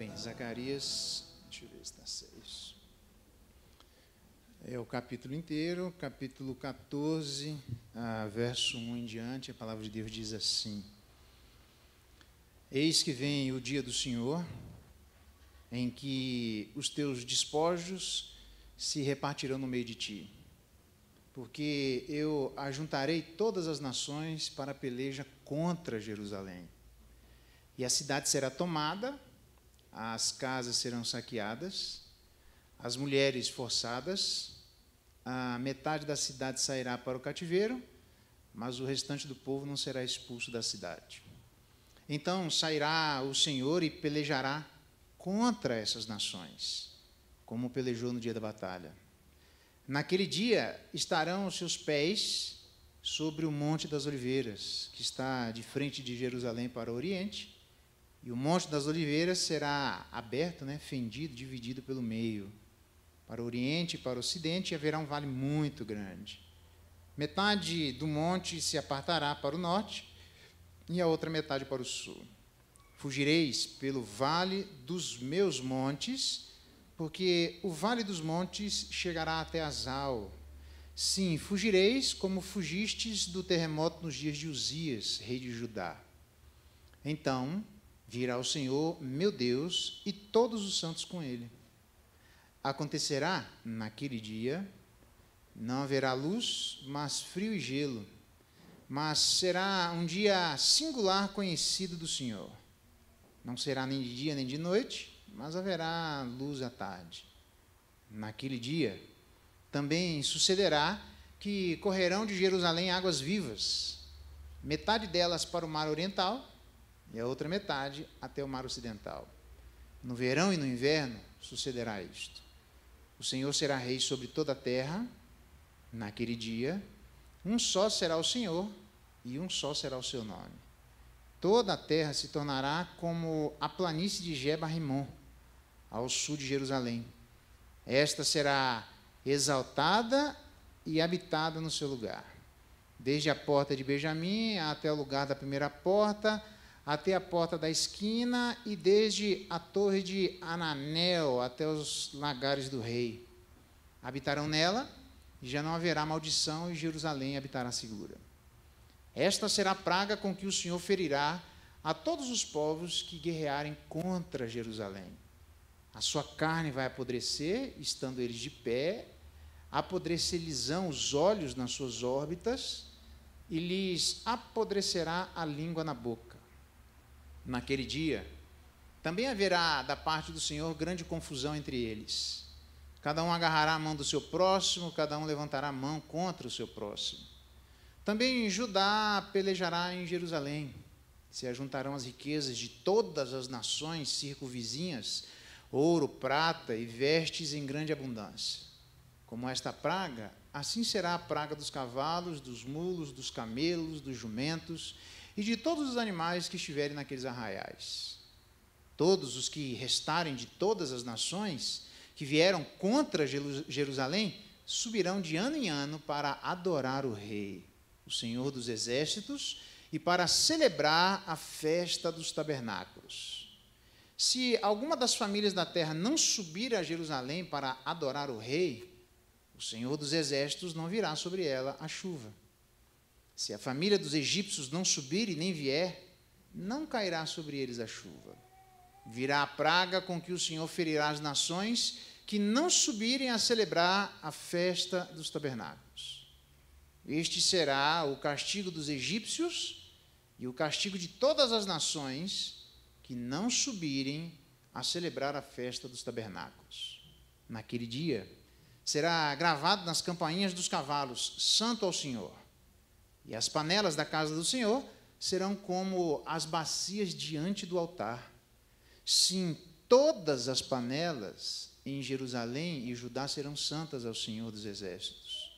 bem, Zacarias, deixa eu ver se está certo. É o capítulo inteiro, capítulo 14, verso 1 em diante, a palavra de Deus diz assim: Eis que vem o dia do Senhor, em que os teus despojos se repartirão no meio de ti, porque eu ajuntarei todas as nações para a peleja contra Jerusalém. E a cidade será tomada, as casas serão saqueadas, as mulheres forçadas, a metade da cidade sairá para o cativeiro, mas o restante do povo não será expulso da cidade. Então sairá o Senhor e pelejará contra essas nações, como pelejou no dia da batalha. Naquele dia estarão os seus pés sobre o Monte das Oliveiras, que está de frente de Jerusalém para o oriente, e o Monte das Oliveiras será aberto, fendido, dividido pelo meio. Para o oriente e para o ocidente haverá um vale muito grande. Metade do monte se apartará para o norte e a outra metade para o sul. Fugireis pelo vale dos meus montes, porque o vale dos montes chegará até Azal. Sim, fugireis como fugistes do terremoto nos dias de Uzias, rei de Judá. Então virá o Senhor, meu Deus, e todos os santos com ele. Acontecerá, naquele dia, não haverá luz, mas frio e gelo, mas será um dia singular conhecido do Senhor. Não será nem de dia nem de noite, mas haverá luz à tarde. Naquele dia, também sucederá que correrão de Jerusalém águas vivas, metade delas para o mar oriental, e a outra metade até o mar ocidental. No verão e no inverno sucederá isto. O Senhor será rei sobre toda a terra. Naquele dia, um só será o Senhor e um só será o seu nome. Toda a terra se tornará como a planície de Geba-Rimon, ao sul de Jerusalém. Esta será exaltada e habitada no seu lugar. Desde a porta de Benjamim até o lugar da primeira porta, até a porta da esquina, e desde a torre de Ananel até os lagares do rei. Habitarão nela, e já não haverá maldição, e Jerusalém habitará segura. Esta será a praga com que o Senhor ferirá a todos os povos que guerrearem contra Jerusalém. A sua carne vai apodrecer, estando eles de pé, apodrecer-lhes-ão os olhos nas suas órbitas, e lhes apodrecerá a língua na boca. Naquele dia, também haverá da parte do Senhor grande confusão entre eles. Cada um agarrará a mão do seu próximo, cada um levantará a mão contra o seu próximo. Também Judá pelejará em Jerusalém. Se ajuntarão as riquezas de todas as nações circunvizinhas, ouro, prata e vestes em grande abundância. Como esta praga, assim será a praga dos cavalos, dos mulos, dos camelos, dos jumentos e de todos os animais que estiverem naqueles arraiais. Todos os que restarem de todas as nações que vieram contra Jerusalém subirão de ano em ano para adorar o Rei, o Senhor dos Exércitos, e para celebrar a festa dos tabernáculos. Se alguma das famílias da terra não subir a Jerusalém para adorar o Rei, o Senhor dos Exércitos não virá sobre ela a chuva. Se a família dos egípcios não subir e nem vier, não cairá sobre eles a chuva. Virá a praga com que o Senhor ferirá as nações que não subirem a celebrar a festa dos tabernáculos. Este será o castigo dos egípcios e o castigo de todas as nações que não subirem a celebrar a festa dos tabernáculos. Naquele dia, será gravado nas campainhas dos cavalos, Santo ao Senhor. E as panelas da casa do Senhor serão como as bacias diante do altar. Sim, todas as panelas em Jerusalém e Judá serão santas ao Senhor dos Exércitos.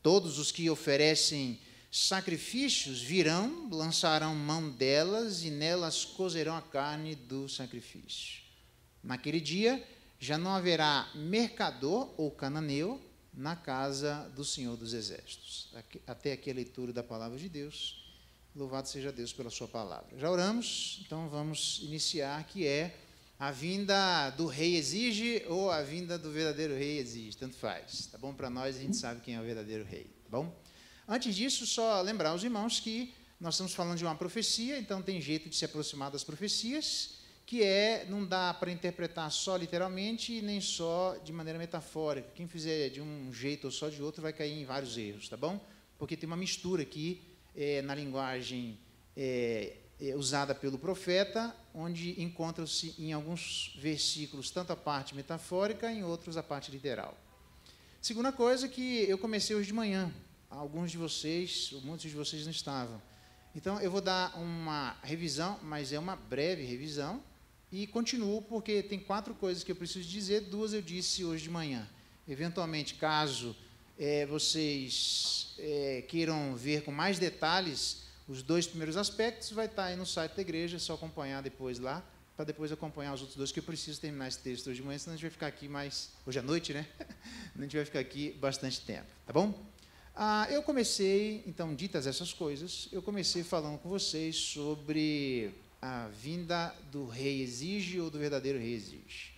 Todos os que oferecem sacrifícios virão, lançarão mão delas e nelas cozerão a carne do sacrifício. Naquele dia já não haverá mercador ou cananeu na casa do Senhor dos Exércitos. Até aqui a leitura da palavra de Deus. Louvado seja Deus pela sua palavra. Já oramos, então vamos iniciar, que é A vinda do rei exige ou a vinda do verdadeiro rei exige, tanto faz. Tá bom? Para nós, a gente sabe quem é o verdadeiro rei, tá bom? Antes disso, só lembrar aos irmãos que nós estamos falando de uma profecia, então tem jeito de se aproximar das profecias, que não dá para interpretar só literalmente, nem só de maneira metafórica. Quem fizer de um jeito ou só de outro vai cair em vários erros, tá bom? Porque tem uma mistura aqui na linguagem usada pelo profeta, onde encontra-se em alguns versículos tanto a parte metafórica, em outros a parte literal. Segunda coisa que eu comecei hoje de manhã, alguns de vocês, muitos de vocês não estavam. Então, eu vou dar uma revisão, mas é uma breve revisão, e continuo porque tem 4 coisas que eu preciso dizer, 2 eu disse hoje de manhã. Eventualmente, caso vocês queiram ver com mais detalhes os 2 primeiros aspectos, vai estar aí no site da igreja, é só acompanhar depois lá, para depois acompanhar os outros 2, que eu preciso terminar esse texto hoje de manhã, senão a gente vai ficar aqui hoje à noite, né? A gente vai ficar aqui bastante tempo, tá bom? Eu comecei, então, ditas essas coisas, eu comecei falando com vocês sobre a vinda do rei exige ou do verdadeiro rei exige.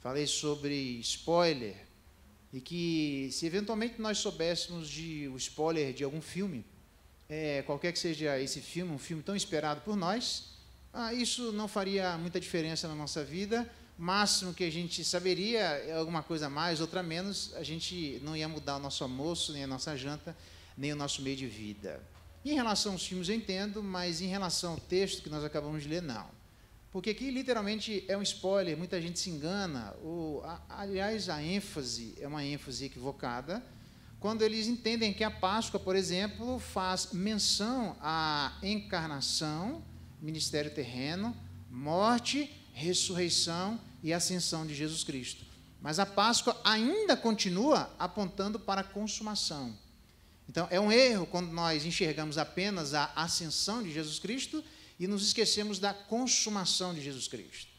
Falei sobre spoiler, e que se eventualmente nós soubéssemos o spoiler de algum filme, qualquer que seja esse filme, um filme tão esperado por nós, isso não faria muita diferença na nossa vida. Máximo que a gente saberia é alguma coisa a mais, outra a menos, a gente não ia mudar o nosso almoço, nem a nossa janta, nem o nosso meio de vida. Em relação aos filmes eu entendo, mas em relação ao texto que nós acabamos de ler, não. Porque aqui literalmente é um spoiler, muita gente se engana, aliás, a ênfase é uma ênfase equivocada, quando eles entendem que a Páscoa, por exemplo, faz menção à encarnação, ministério terreno, morte, ressurreição e ascensão de Jesus Cristo. Mas a Páscoa ainda continua apontando para a consumação. Então, é um erro quando nós enxergamos apenas a ascensão de Jesus Cristo e nos esquecemos da consumação de Jesus Cristo.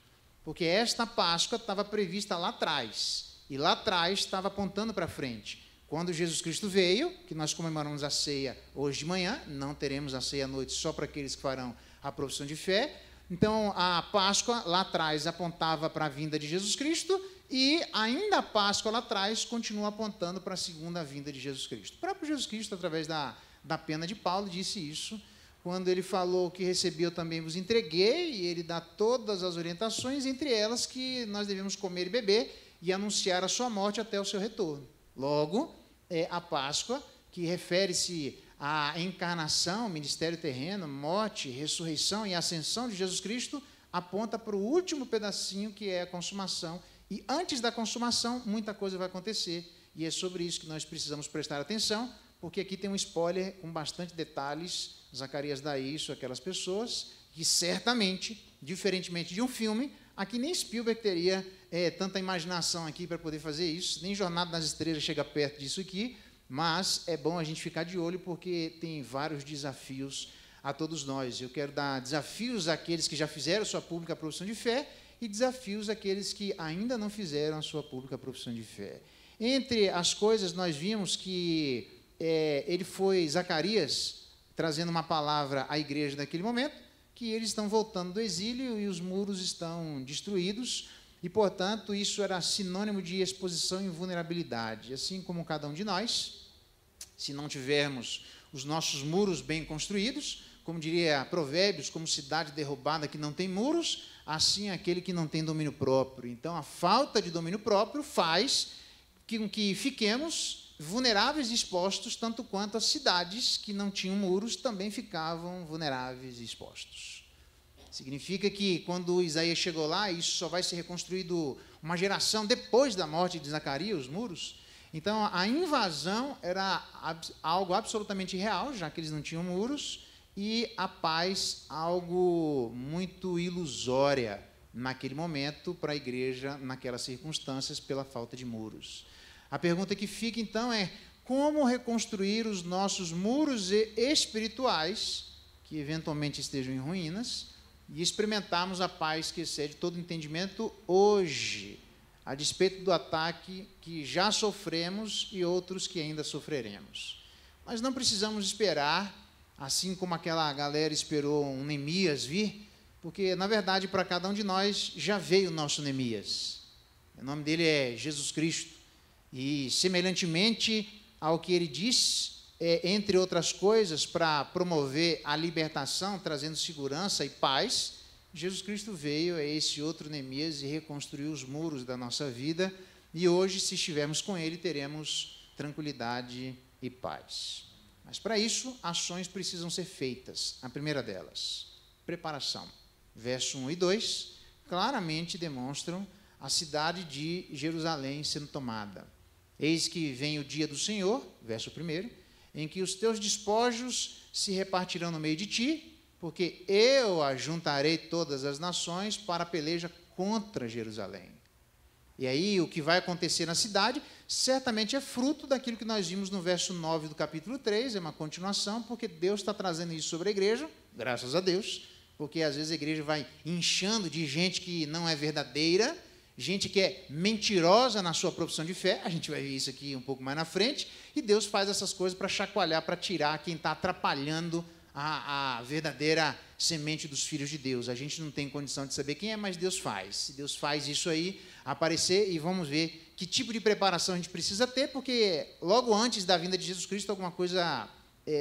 Porque esta Páscoa estava prevista lá atrás, e lá atrás estava apontando para frente. Quando Jesus Cristo veio, que nós comemoramos a ceia hoje de manhã, não teremos a ceia à noite só para aqueles que farão a profissão de fé. Então, a Páscoa lá atrás apontava para a vinda de Jesus Cristo, e ainda a Páscoa lá atrás continua apontando para a segunda vinda de Jesus Cristo. O próprio Jesus Cristo, através da pena de Paulo, disse isso, quando ele falou que recebi, eu também vos entreguei, e ele dá todas as orientações, entre elas que nós devemos comer e beber e anunciar a sua morte até o seu retorno. Logo, a Páscoa, que refere-se à encarnação, ministério terreno, morte, ressurreição e ascensão de Jesus Cristo, aponta para o último pedacinho, que é a consumação. E antes da consumação, muita coisa vai acontecer, e é sobre isso que nós precisamos prestar atenção, porque aqui tem um spoiler com bastante detalhes. Zacarias dá isso àquelas pessoas, que certamente, diferentemente de um filme, aqui nem Spielberg teria tanta imaginação aqui para poder fazer isso, nem Jornada nas Estrelas chega perto disso aqui, mas é bom a gente ficar de olho, porque tem vários desafios a todos nós. Eu quero dar desafios àqueles que já fizeram sua pública profissão de fé, e desafios àqueles que ainda não fizeram a sua pública profissão de fé. Entre as coisas, nós vimos que ele foi, Zacarias, trazendo uma palavra à igreja naquele momento, que eles estão voltando do exílio e os muros estão destruídos, e, portanto, isso era sinônimo de exposição e vulnerabilidade. Assim como cada um de nós, se não tivermos os nossos muros bem construídos, como diria Provérbios, como cidade derrubada que não tem muros, assim aquele que não tem domínio próprio. Então, a falta de domínio próprio faz com que fiquemos vulneráveis e expostos, tanto quanto as cidades que não tinham muros também ficavam vulneráveis e expostos. Significa que, quando Isaías chegou lá, isso só vai ser reconstruído uma geração depois da morte de Zacarias, os muros. Então, a invasão era algo absolutamente real, já que eles não tinham muros, e a paz, algo muito ilusória naquele momento para a igreja, naquelas circunstâncias, pela falta de muros. A pergunta que fica, então, é como reconstruir os nossos muros espirituais, que eventualmente estejam em ruínas, e experimentarmos a paz que excede todo entendimento hoje, a despeito do ataque que já sofremos e outros que ainda sofreremos. Mas não precisamos esperar, assim como aquela galera esperou um Neemias vir, porque, na verdade, para cada um de nós já veio o nosso Neemias. O nome dele é Jesus Cristo. E, semelhantemente ao que ele diz, entre outras coisas, para promover a libertação, trazendo segurança e paz, Jesus Cristo veio, é esse outro Neemias, e reconstruiu os muros da nossa vida. E hoje, se estivermos com ele, teremos tranquilidade e paz. Mas, para isso, ações precisam ser feitas. A primeira delas, preparação. Verso 1 e 2, claramente demonstram a cidade de Jerusalém sendo tomada. Eis que vem o dia do Senhor, verso 1, em que os teus despojos se repartirão no meio de ti, porque eu ajuntarei todas as nações para a peleja contra Jerusalém. E aí, o que vai acontecer na cidade, certamente é fruto daquilo que nós vimos no verso 9 do capítulo 3, é uma continuação, porque Deus está trazendo isso sobre a igreja, graças a Deus, porque às vezes a igreja vai inchando de gente que não é verdadeira, gente que é mentirosa na sua profissão de fé, a gente vai ver isso aqui um pouco mais na frente, e Deus faz essas coisas para chacoalhar, para tirar quem está atrapalhando a verdadeira semente dos filhos de Deus. A gente não tem condição de saber quem é, mas Deus faz. Deus faz isso aí aparecer, e vamos ver que tipo de preparação a gente precisa ter, porque logo antes da vinda de Jesus Cristo, alguma coisa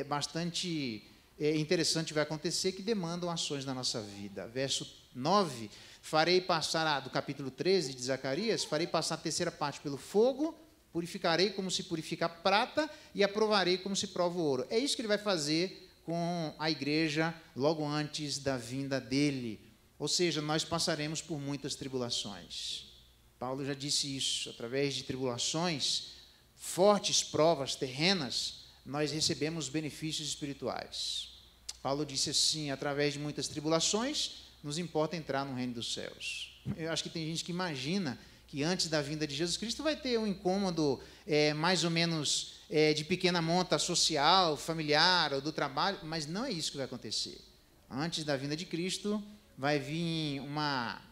bastante interessante vai acontecer, que demandam ações na nossa vida. Verso 9, farei passar, do capítulo 13 de Zacarias, farei passar a terceira parte pelo fogo, purificarei como se purifica a prata, e aprovarei como se prova o ouro. É isso que ele vai fazer com a igreja logo antes da vinda dele. Ou seja, nós passaremos por muitas tribulações. Paulo já disse isso, através de tribulações, fortes provas terrenas, nós recebemos benefícios espirituais. Paulo disse assim, através de muitas tribulações, nos importa entrar no reino dos céus. Eu acho que tem gente que imagina que antes da vinda de Jesus Cristo vai ter um incômodo mais ou menos de pequena monta social, familiar ou do trabalho, mas não é isso que vai acontecer. Antes da vinda de Cristo vai vir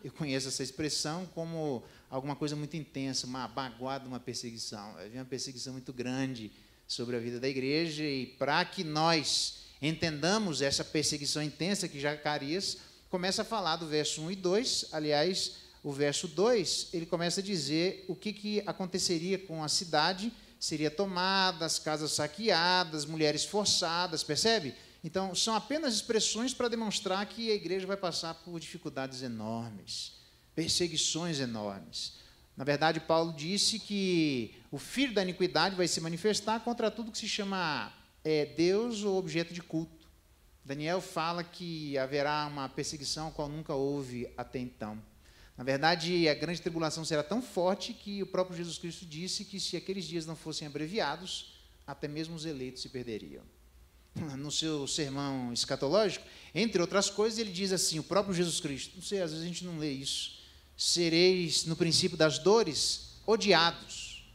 eu conheço essa expressão como alguma coisa muito intensa, uma baguada, uma perseguição. Vai vir uma perseguição muito grande sobre a vida da igreja, e para que nós entendamos essa perseguição intensa que Zacarias começa a falar do verso 1 e 2, aliás, o verso 2, ele começa a dizer o que aconteceria com a cidade, seria tomada, as casas saqueadas, mulheres forçadas, percebe? Então, são apenas expressões para demonstrar que a igreja vai passar por dificuldades enormes, perseguições enormes. Na verdade, Paulo disse que o filho da iniquidade vai se manifestar contra tudo que se chama Deus ou objeto de culto. Daniel fala que haverá uma perseguição a qual nunca houve até então. Na verdade, a grande tribulação será tão forte que o próprio Jesus Cristo disse que, se aqueles dias não fossem abreviados, até mesmo os eleitos se perderiam. No seu sermão escatológico, entre outras coisas, ele diz assim, o próprio Jesus Cristo, não sei, às vezes a gente não lê isso, sereis, no princípio das dores, odiados,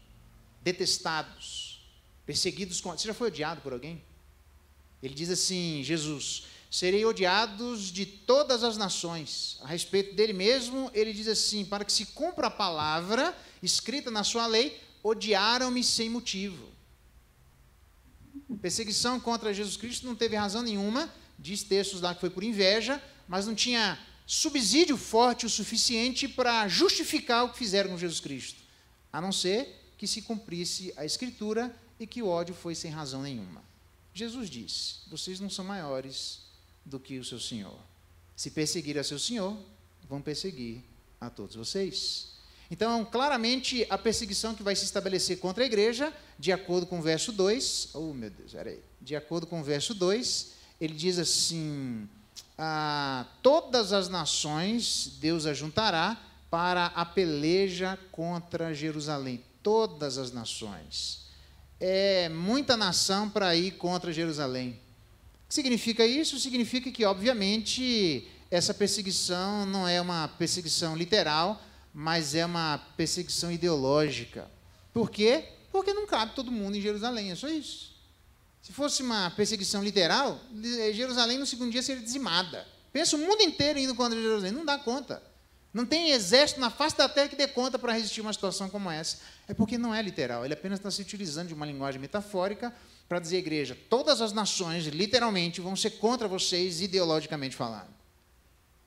detestados, perseguidos. Você já foi odiado por alguém? Ele diz assim, Jesus, serei odiados de todas as nações. A respeito dele mesmo, ele diz assim, para que se cumpra a palavra escrita na sua lei, odiaram-me sem motivo. Perseguição contra Jesus Cristo não teve razão nenhuma, diz textos lá que foi por inveja, mas não tinha subsídio forte o suficiente para justificar o que fizeram com Jesus Cristo, a não ser que se cumprisse a Escritura e que o ódio foi sem razão nenhuma. Jesus disse, vocês não são maiores do que o seu Senhor. Se perseguir a seu Senhor, vão perseguir a todos vocês. Então, claramente, a perseguição que vai se estabelecer contra a igreja, de acordo com o verso 2, de acordo com o verso 2, ele diz assim, todas as nações Deus ajuntará para a peleja contra Jerusalém. Todas as nações. É muita nação para ir contra Jerusalém. O que significa isso? Significa que, obviamente, essa perseguição não é uma perseguição literal, mas é uma perseguição ideológica. Por quê? Porque não cabe todo mundo em Jerusalém, é só isso. Se fosse uma perseguição literal, Jerusalém no segundo dia seria dizimada. Pensa o mundo inteiro indo contra Jerusalém, não dá conta. Não tem exército na face da terra que dê conta para resistir a uma situação como essa. É porque não é literal, ele apenas está se utilizando de uma linguagem metafórica para dizer à igreja, todas as nações, literalmente, vão ser contra vocês, ideologicamente falando.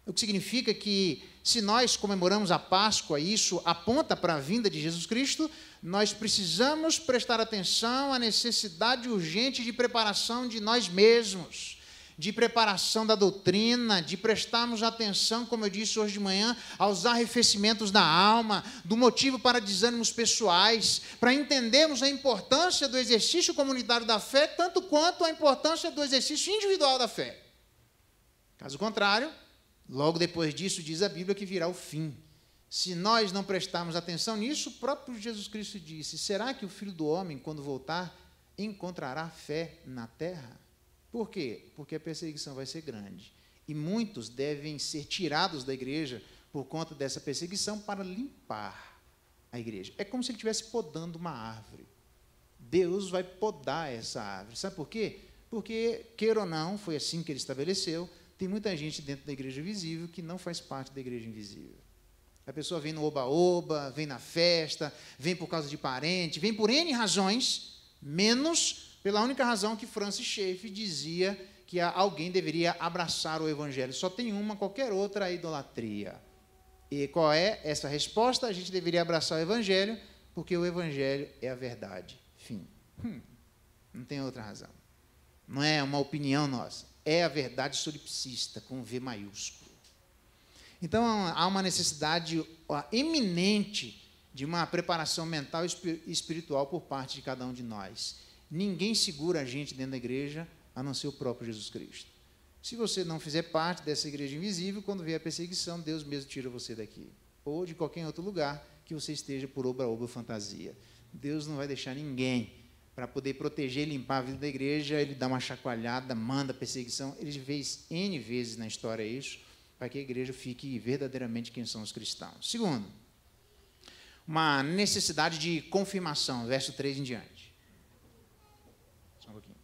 O que significa que, se nós comemoramos a Páscoa, isso aponta para a vinda de Jesus Cristo, nós precisamos prestar atenção à necessidade urgente de preparação de nós mesmos, de preparação da doutrina, de prestarmos atenção, como eu disse hoje de manhã, aos arrefecimentos da alma, do motivo para desânimos pessoais, para entendermos a importância do exercício comunitário da fé, tanto quanto a importância do exercício individual da fé. Caso contrário, logo depois disso, diz a Bíblia que virá o fim. Se nós não prestarmos atenção nisso, o próprio Jesus Cristo disse: será que o Filho do Homem, quando voltar, encontrará fé na terra? Por quê? Porque a perseguição vai ser grande. E muitos devem ser tirados da igreja por conta dessa perseguição para limpar a igreja. É como se ele estivesse podando uma árvore. Deus vai podar essa árvore. Sabe por quê? Porque, queira ou não, foi assim que ele estabeleceu, tem muita gente dentro da igreja visível que não faz parte da igreja invisível. A pessoa vem no oba-oba, vem na festa, vem por causa de parente, vem por N razões, menos pela única razão que Francis Schaeffer dizia que alguém deveria abraçar o Evangelho. Só tem uma, qualquer outra, a idolatria. E qual é essa resposta? A gente deveria abraçar o Evangelho, porque o Evangelho é a verdade. Fim. Não tem outra razão. Não é uma opinião nossa. É a verdade solipsista, com V maiúsculo. Então, há uma necessidade eminente de uma preparação mental e espiritual por parte de cada um de nós. Ninguém segura a gente dentro da igreja, a não ser o próprio Jesus Cristo. Se você não fizer parte dessa igreja invisível, quando vier a perseguição, Deus mesmo tira você daqui. Ou de qualquer outro lugar que você esteja por oba-oba fantasia. Deus não vai deixar ninguém para poder proteger e limpar a vida da igreja. Ele dá uma chacoalhada, manda perseguição. Ele fez N vezes na história isso, para que a igreja fique verdadeiramente quem são os cristãos. Segundo, uma necessidade de confirmação, verso 3 em diante. Só um pouquinho.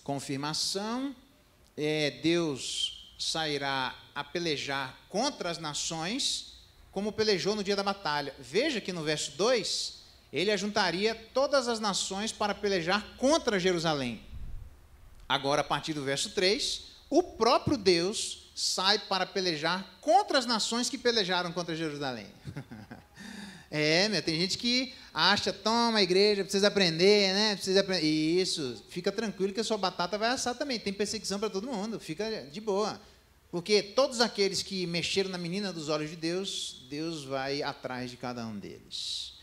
Confirmação, Deus sairá a pelejar contra as nações, como pelejou no dia da batalha. Veja que no verso 2, ele ajuntaria todas as nações para pelejar contra Jerusalém. Agora, a partir do verso 3, o próprio Deus sai para pelejar contra as nações que pelejaram contra Jerusalém. Tem gente que acha, toma, a igreja, precisa aprender, né? Precisa aprender. Isso, fica tranquilo que a sua batata vai assar também. Tem perseguição para todo mundo, fica de boa. Porque todos aqueles que mexeram na menina dos olhos de Deus, Deus vai atrás de cada um deles.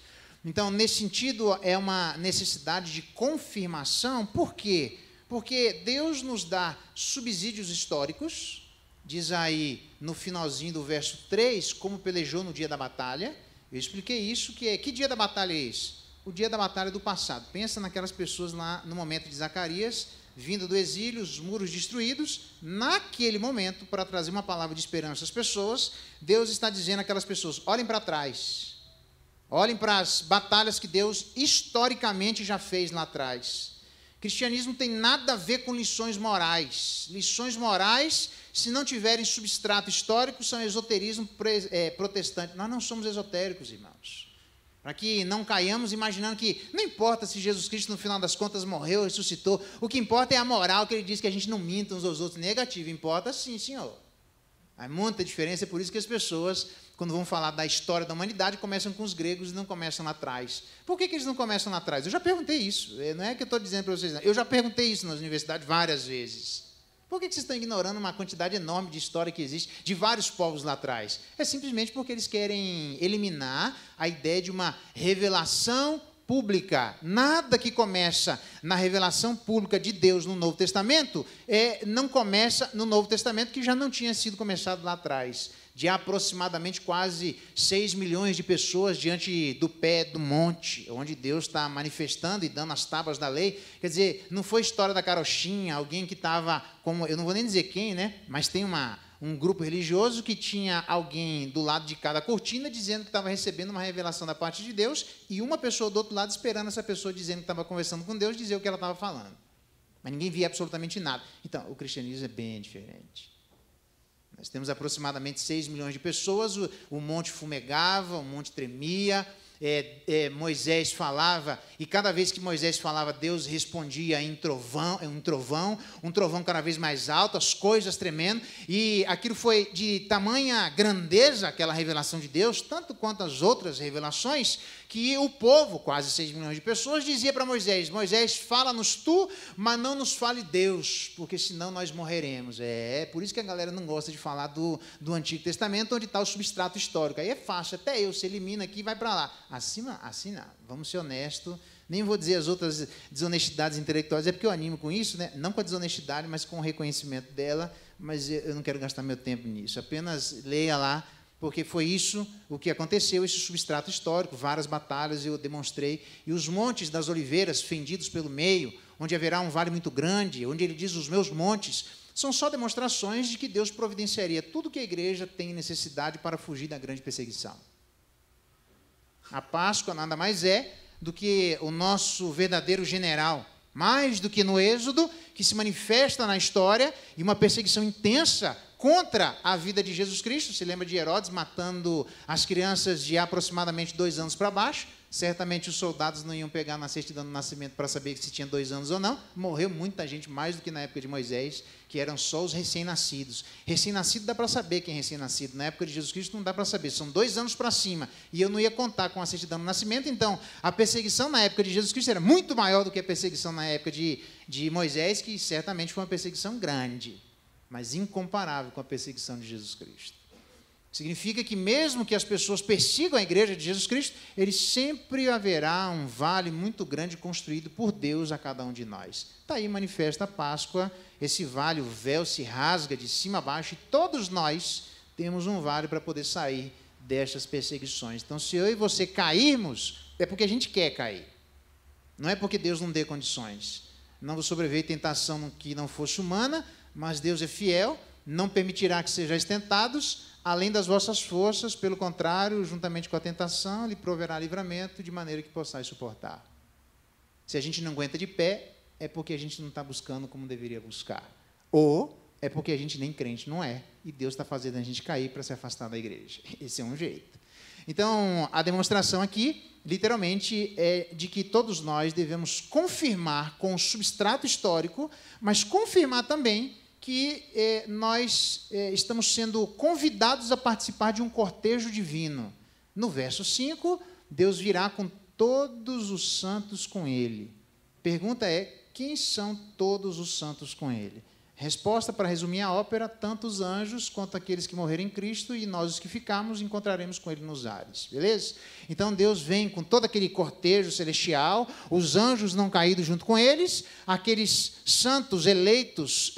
Então, nesse sentido, é uma necessidade de confirmação. Por quê? Porque Deus nos dá subsídios históricos, diz aí no finalzinho do verso 3, como pelejou no dia da batalha. Eu expliquei isso, que dia da batalha é esse? O dia da batalha do passado. Pensa naquelas pessoas lá no momento de Zacarias, vindo do exílio, os muros destruídos. Naquele momento, para trazer uma palavra de esperança às pessoas, Deus está dizendo àquelas pessoas: olhem para trás, olhem para as batalhas que Deus historicamente já fez lá atrás. Cristianismo tem nada a ver com lições morais. Lições morais, se não tiverem substrato histórico, são esoterismo protestante. Nós não somos esotéricos, irmãos. Para que não caiamos imaginando que não importa se Jesus Cristo, no final das contas, morreu, ressuscitou. O que importa é a moral, que ele diz que a gente não minta uns aos outros. Negativo, importa sim, senhor. Há muita diferença, é por isso que as pessoas, quando vão falar da história da humanidade, começam com os gregos e não começam lá atrás. Por que eles não começam lá atrás? Eu já perguntei isso. Não é que eu estou dizendo para vocês, não. Eu já perguntei isso nas universidades várias vezes. Por que vocês estão ignorando uma quantidade enorme de história que existe de vários povos lá atrás? É simplesmente porque eles querem eliminar a ideia de uma revelação pública. Nada que começa na revelação pública de Deus no Novo Testamento não começa no Novo Testamento, que já não tinha sido começado lá atrás, de aproximadamente quase 6 milhões de pessoas diante do pé do monte, onde Deus está manifestando e dando as tábuas da lei. Quer dizer, não foi história da carochinha, alguém que estava, como eu não vou nem dizer quem, né? Mas tem um grupo religioso que tinha alguém do lado de cada cortina dizendo que estava recebendo uma revelação da parte de Deus e uma pessoa do outro lado esperando essa pessoa dizendo que estava conversando com Deus dizer o que ela estava falando. Mas ninguém via absolutamente nada. Então, o cristianismo é bem diferente. Nós temos aproximadamente 6 milhões de pessoas, o monte fumegava, o monte tremia, Moisés falava, e cada vez que Moisés falava, Deus respondia em trovão, um trovão cada vez mais alto, as coisas tremendo, e aquilo foi de tamanha grandeza, aquela revelação de Deus, tanto quanto as outras revelações, que o povo, quase 6 milhões de pessoas, dizia para Moisés: Moisés, fala-nos tu, mas não nos fale Deus, porque senão nós morreremos. Por isso que a galera não gosta de falar do Antigo Testamento, onde está o substrato histórico. Aí é fácil, até eu, se elimina aqui e vai para lá. Assim não, vamos ser honestos, nem vou dizer as outras desonestidades intelectuais, é porque eu animo com isso, né? Não com a desonestidade, mas com o reconhecimento dela, mas eu não quero gastar meu tempo nisso, apenas leia lá, porque foi isso o que aconteceu, esse substrato histórico, várias batalhas eu demonstrei, e os montes das oliveiras fendidos pelo meio, onde haverá um vale muito grande, onde ele diz os meus montes, são só demonstrações de que Deus providenciaria tudo que a igreja tem necessidade para fugir da grande perseguição. A Páscoa nada mais é do que o nosso verdadeiro general, mais do que no Êxodo, que se manifesta na história, e uma perseguição intensa contra a vida de Jesus Cristo. Se lembra de Herodes matando as crianças de aproximadamente 2 anos para baixo? Certamente os soldados não iam pegar na certidão do nascimento para saber se tinha 2 anos ou não. Morreu muita gente, mais do que na época de Moisés, que eram só os recém-nascidos. Recém-nascido dá para saber quem é recém-nascido. Na época de Jesus Cristo não dá para saber. São 2 anos para cima. E eu não ia contar com a certidão do nascimento. Então, a perseguição na época de Jesus Cristo era muito maior do que a perseguição na época de Moisés, que certamente foi uma perseguição grande, mas incomparável com a perseguição de Jesus Cristo. Significa que mesmo que as pessoas persigam a igreja de Jesus Cristo, ele sempre haverá um vale muito grande construído por Deus a cada um de nós. Está aí manifesta a Páscoa, esse vale, o véu se rasga de cima a baixo, e todos nós temos um vale para poder sair destas perseguições. Então, se eu e você cairmos, é porque a gente quer cair. Não é porque Deus não dê condições. Não vos sobreveio tentação que não fosse humana, mas Deus é fiel, não permitirá que sejais tentados, além das vossas forças, pelo contrário, juntamente com a tentação, Ele proverá livramento, de maneira que possais suportar. Se a gente não aguenta de pé, é porque a gente não está buscando como deveria buscar. Ou é porque a gente nem crente não é, e Deus está fazendo a gente cair para se afastar da igreja. Esse é um jeito. Então, a demonstração aqui, literalmente, é de que todos nós devemos confirmar com o substrato histórico, mas confirmar também que nós estamos sendo convidados a participar de um cortejo divino. No verso 5, Deus virá com todos os santos com ele. Pergunta é, quem são todos os santos com ele? Resposta, para resumir a ópera, tanto os anjos quanto aqueles que morreram em Cristo, e nós os que ficarmos encontraremos com ele nos ares, beleza? Então Deus vem com todo aquele cortejo celestial, os anjos não caídos junto com eles, aqueles santos eleitos,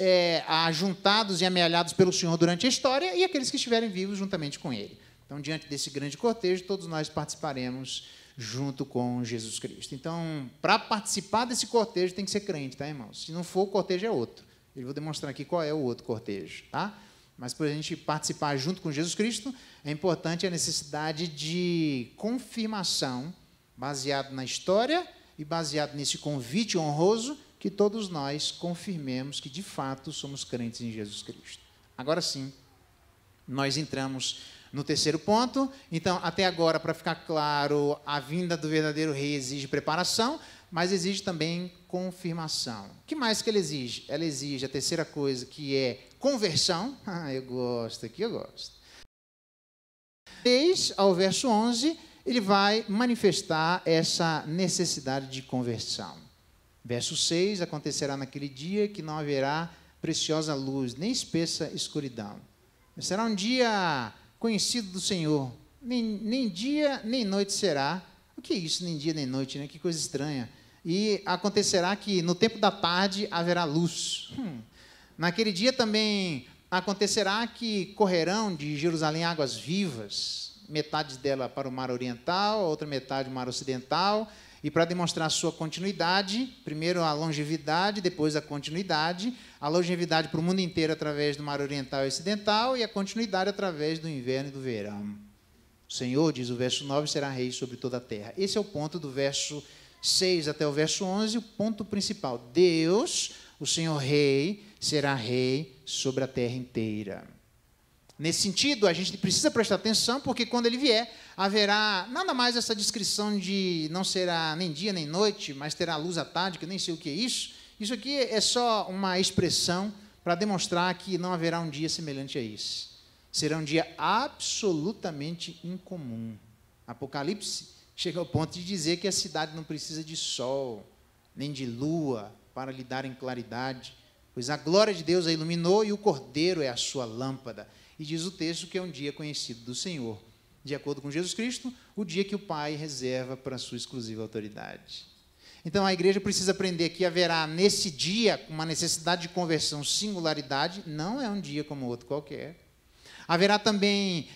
ajuntados e amealhados pelo Senhor durante a história, e aqueles que estiverem vivos juntamente com ele. Então, diante desse grande cortejo, todos nós participaremos junto com Jesus Cristo. Então, para participar desse cortejo tem que ser crente, tá, irmãos? Se não for, o cortejo é outro. Eu vou demonstrar aqui qual é o outro cortejo, tá? Mas para a gente participar junto com Jesus Cristo, é importante a necessidade de confirmação, baseado na história e baseado nesse convite honroso, que todos nós confirmemos que, de fato, somos crentes em Jesus Cristo. Agora sim, nós entramos no terceiro ponto. Então, até agora, para ficar claro, a vinda do verdadeiro rei exige preparação, mas exige também confirmação. O que mais que ele exige? Ela exige a terceira coisa, que é conversão. Eu gosto, aqui eu gosto. 6 ao verso 11, ele vai manifestar essa necessidade de conversão. Verso 6, acontecerá naquele dia que não haverá preciosa luz, nem espessa escuridão. Será um dia conhecido do Senhor, nem dia nem noite será. O que é isso, nem dia nem noite, né? Que coisa estranha. E acontecerá que no tempo da tarde haverá luz. Naquele dia também acontecerá que correrão de Jerusalém águas vivas, metade dela para o mar oriental, a outra metade para o mar ocidental, e para demonstrar a sua continuidade, primeiro a longevidade, depois a continuidade, a longevidade para o mundo inteiro através do mar oriental e ocidental, e a continuidade através do inverno e do verão. O Senhor, diz o verso 9, será rei sobre toda a terra. Esse é o ponto do verso 6 até o verso 11, o ponto principal. Deus, o Senhor rei, será rei sobre a terra inteira. Nesse sentido, a gente precisa prestar atenção, porque quando ele vier, haverá nada mais essa descrição de não será nem dia nem noite, mas terá luz à tarde, que eu nem sei o que é isso. Isso aqui é só uma expressão para demonstrar que não haverá um dia semelhante a isso. Será um dia absolutamente incomum. Apocalipse chega ao ponto de dizer que a cidade não precisa de sol, nem de lua, para lhe darem claridade, pois a glória de Deus a iluminou e o Cordeiro é a sua lâmpada. E diz o texto que é um dia conhecido do Senhor, de acordo com Jesus Cristo, o dia que o Pai reserva para a sua exclusiva autoridade. Então, a igreja precisa aprender que haverá nesse dia uma necessidade de conversão, singularidade, não é um dia como outro qualquer. Haverá também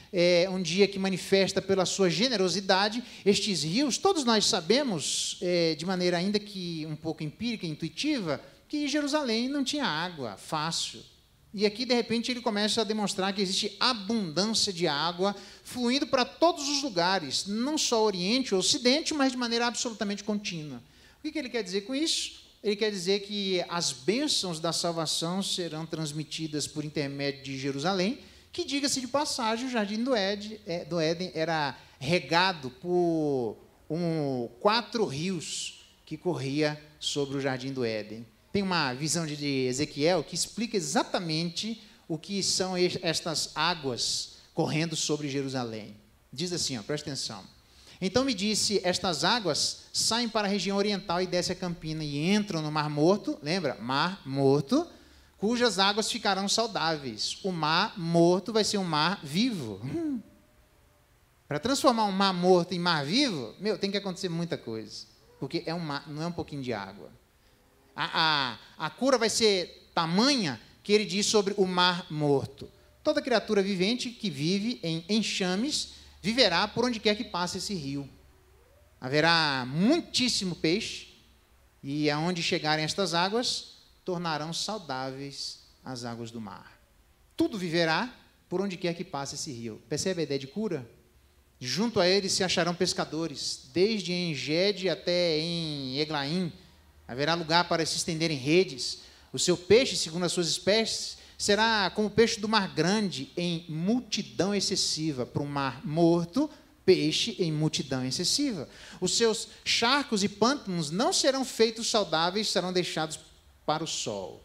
um dia que manifesta pela sua generosidade estes rios. Todos nós sabemos, de maneira ainda que um pouco empírica, intuitiva, que Jerusalém não tinha água fácil. E aqui, de repente, ele começa a demonstrar que existe abundância de água fluindo para todos os lugares, não só Oriente ou Ocidente, mas de maneira absolutamente contínua. O que ele quer dizer com isso? Ele quer dizer que as bênçãos da salvação serão transmitidas por intermédio de Jerusalém, que, diga-se de passagem, o Jardim do Éden era regado por 4 rios que corria sobre o Jardim do Éden. Tem uma visão de Ezequiel que explica exatamente o que são estas águas correndo sobre Jerusalém. Diz assim, presta atenção. Então me disse, estas águas saem para a região oriental e descem a campina e entram no Mar Morto, lembra? Mar Morto, cujas águas ficarão saudáveis. O mar morto vai ser um mar vivo. Para transformar um mar morto em mar vivo, tem que acontecer muita coisa, porque é um mar, não é um pouquinho de água. A cura vai ser tamanha que ele diz sobre o mar morto. Toda criatura vivente que vive em enxames viverá por onde quer que passe esse rio. Haverá muitíssimo peixe, e aonde chegarem estas águas, tornarão saudáveis as águas do mar. Tudo viverá por onde quer que passe esse rio. Percebe a ideia de cura? Junto a ele se acharão pescadores, desde En-Gede até em Eglaim. Haverá lugar para se estenderem redes. O seu peixe, segundo as suas espécies, será como o peixe do mar grande, em multidão excessiva. Para o mar morto, peixe em multidão excessiva. Os seus charcos e pântanos não serão feitos saudáveis, serão deixados para o sol.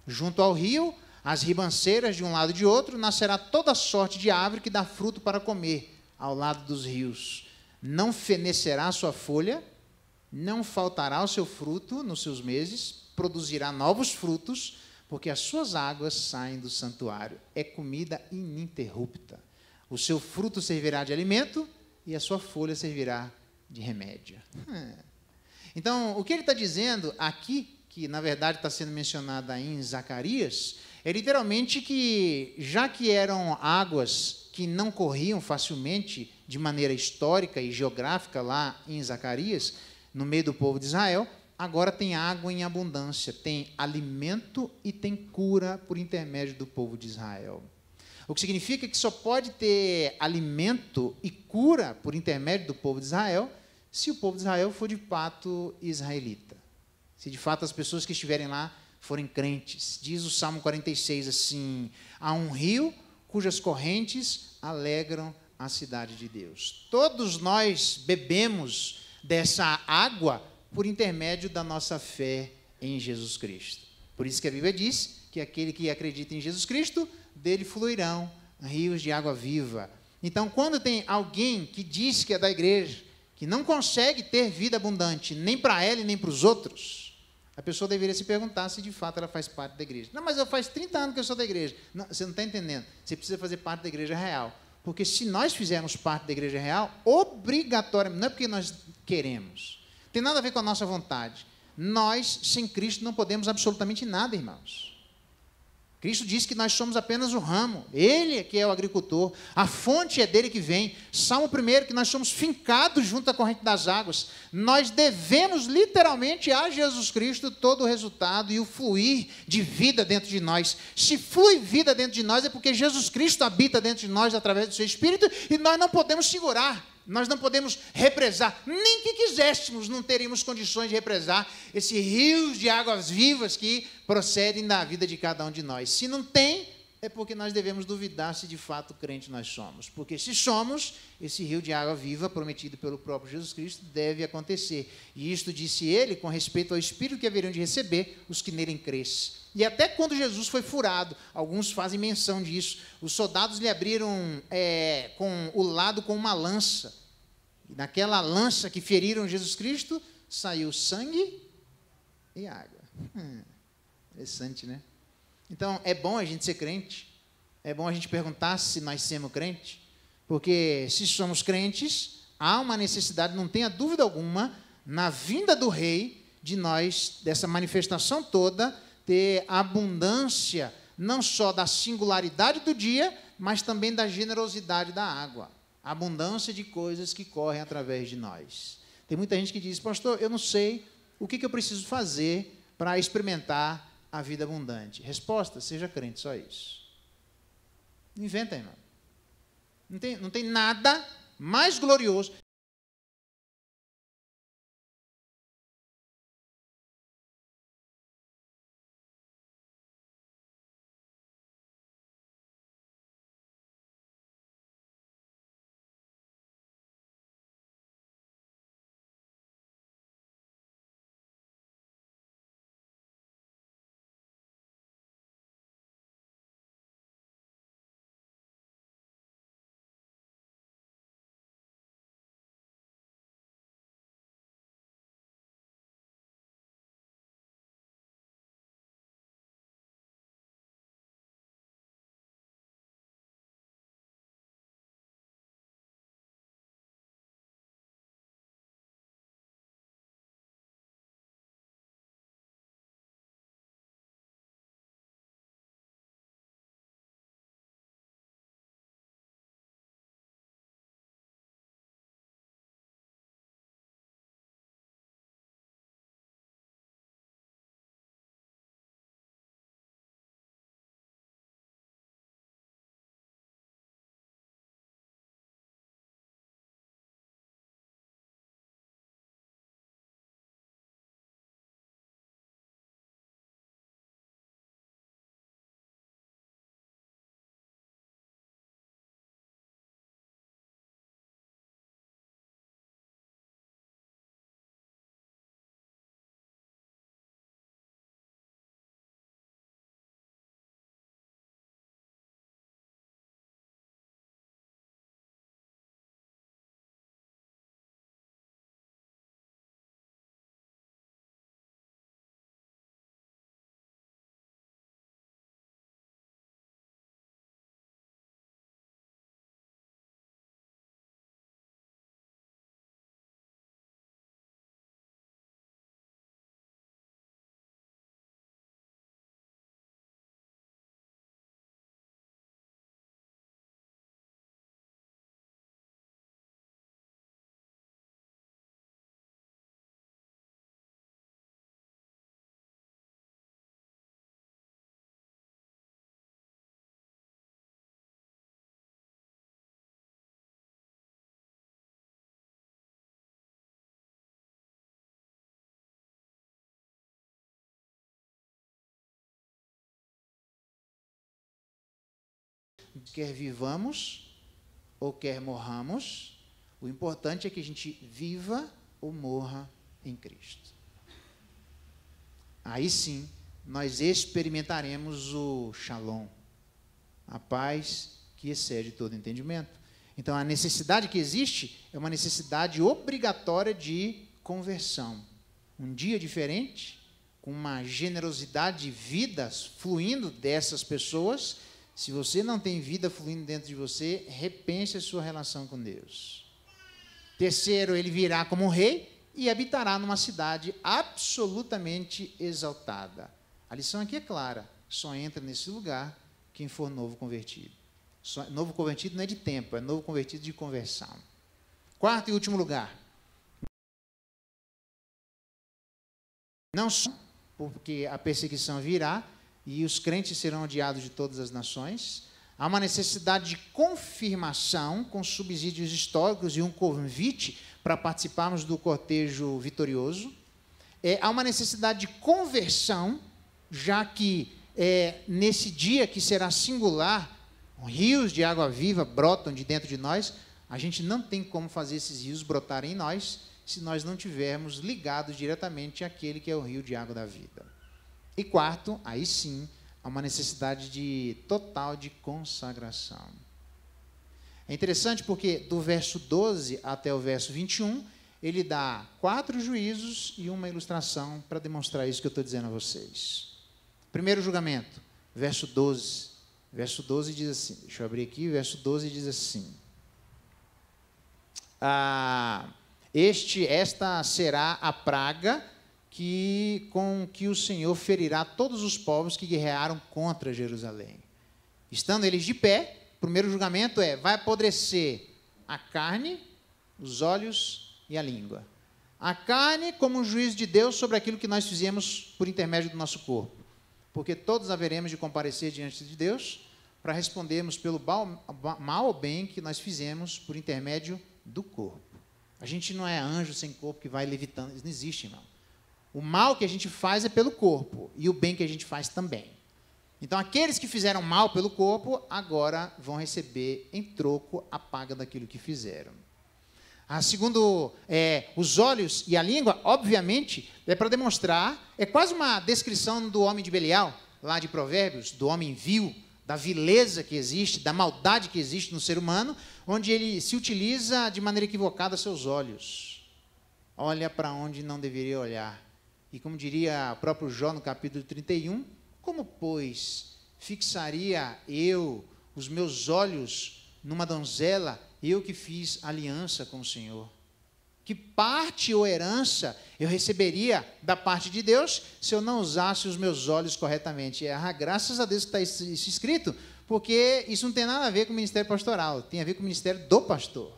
Junto ao rio, as ribanceiras de um lado e de outro, nascerá toda sorte de árvore que dá fruto para comer ao lado dos rios. Não fenecerá a sua folha, não faltará o seu fruto nos seus meses, produzirá novos frutos, porque as suas águas saem do santuário. É comida ininterrupta. O seu fruto servirá de alimento e a sua folha servirá de remédio. Então, o que ele está dizendo aqui, que na verdade está sendo mencionado aí em Zacarias, é literalmente que, já que eram águas que não corriam facilmente de maneira histórica e geográfica lá em Zacarias, no meio do povo de Israel, agora tem água em abundância, tem alimento e tem cura por intermédio do povo de Israel. O que significa que só pode ter alimento e cura por intermédio do povo de Israel se o povo de Israel for de fato israelita. Se de fato as pessoas que estiverem lá forem crentes. Diz o Salmo 46 assim: há um rio cujas correntes alegram a cidade de Deus. Todos nós bebemos dessa água por intermédio da nossa fé em Jesus Cristo. Por isso que a Bíblia diz que aquele que acredita em Jesus Cristo, dele fluirão rios de água viva. Então, quando tem alguém que diz que é da igreja, que não consegue ter vida abundante, nem para ela e nem para os outros, a pessoa deveria se perguntar se de fato ela faz parte da igreja. Não, mas eu faz 30 anos que eu sou da igreja. Não, você não está entendendo. Você precisa fazer parte da igreja real. Porque se nós fizermos parte da igreja real, obrigatoriamente, não é porque nós queremos, tem nada a ver com a nossa vontade. Nós, sem Cristo, não podemos absolutamente nada, irmãos. Cristo diz que nós somos apenas o ramo, Ele é que é o agricultor, a fonte é dele que vem. Salmo 1, que nós somos fincados junto à corrente das águas. Nós devemos literalmente a Jesus Cristo todo o resultado e o fluir de vida dentro de nós. Se flui vida dentro de nós é porque Jesus Cristo habita dentro de nós através do seu Espírito e nós não podemos segurar. Nós não podemos represar, nem que quiséssemos, não teríamos condições de represar esses rios de águas vivas que procedem da vida de cada um de nós. Se não tem, é porque nós devemos duvidar se de fato crente nós somos. Porque se somos, esse rio de água viva prometido pelo próprio Jesus Cristo deve acontecer. E isto disse ele com respeito ao Espírito que haveriam de receber os que nele crescem. E até quando Jesus foi furado, alguns fazem menção disso, os soldados lhe abriram com o lado com uma lança. E naquela lança que feriram Jesus Cristo, saiu sangue e água. Interessante, né? Então, é bom a gente ser crente, é bom a gente perguntar se nós somos crentes, porque se somos crentes, há uma necessidade, não tenha dúvida alguma, na vinda do rei, de nós, dessa manifestação toda, ter abundância, não só da singularidade do dia, mas também da generosidade da água, abundância de coisas que correm através de nós. Tem muita gente que diz, pastor, eu não sei o que eu preciso fazer para experimentar a vida abundante. Resposta, seja crente, só isso. Não inventa, irmão. Não tem nada mais glorioso. Quer vivamos ou quer morramos, o importante é que a gente viva ou morra em Cristo. Aí sim, nós experimentaremos o shalom, a paz que excede todo entendimento. Então, a necessidade que existe é uma necessidade obrigatória de conversão. Um dia diferente, com uma generosidade de vidas fluindo dessas pessoas. Se você não tem vida fluindo dentro de você, repense a sua relação com Deus. Terceiro, ele virá como rei e habitará numa cidade absolutamente exaltada. A lição aqui é clara, só entra nesse lugar quem for novo convertido. Novo convertido não é de tempo, é novo convertido de conversão. Quarto e último lugar. Não só porque a perseguição virá, e os crentes serão odiados de todas as nações. Há uma necessidade de confirmação com subsídios históricos e um convite para participarmos do cortejo vitorioso. Há uma necessidade de conversão, já que nesse dia que será singular, rios de água viva brotam de dentro de nós, a gente não tem como fazer esses rios brotarem em nós se nós não tivermos ligados diretamente àquele que é o rio de água da vida. E quarto, aí sim, há uma necessidade total de consagração. É interessante porque do verso 12 até o verso 21, ele dá 4 juízos e uma ilustração para demonstrar isso que eu estou dizendo a vocês. Primeiro julgamento, verso 12. Verso 12 diz assim, deixa eu abrir aqui, verso 12 diz assim: esta será a praga com que o Senhor ferirá todos os povos que guerrearam contra Jerusalém. Estando eles de pé, o primeiro julgamento vai apodrecer a carne, os olhos e a língua. A carne como um juízo de Deus sobre aquilo que nós fizemos por intermédio do nosso corpo. Porque todos haveremos de comparecer diante de Deus para respondermos pelo mal ou bem que nós fizemos por intermédio do corpo. A gente não é anjo sem corpo que vai levitando, isso não existe, não. O mal que a gente faz é pelo corpo, e o bem que a gente faz também. Então, aqueles que fizeram mal pelo corpo, agora vão receber em troco a paga daquilo que fizeram. Segundo os olhos e a língua, obviamente, é para demonstrar, é quase uma descrição do homem de Belial, lá de Provérbios, do homem vil, da vileza que existe, da maldade que existe no ser humano, onde ele se utiliza de maneira equivocada seus olhos. Olha para onde não deveria olhar. E como diria o próprio Jó no capítulo 31, como, pois, fixaria eu os meus olhos numa donzela, eu que fiz aliança com o Senhor? Que parte ou herança eu receberia da parte de Deus se eu não usasse os meus olhos corretamente? Graças a Deus que está isso escrito, porque isso não tem nada a ver com o ministério pastoral, tem a ver com o ministério do pastor.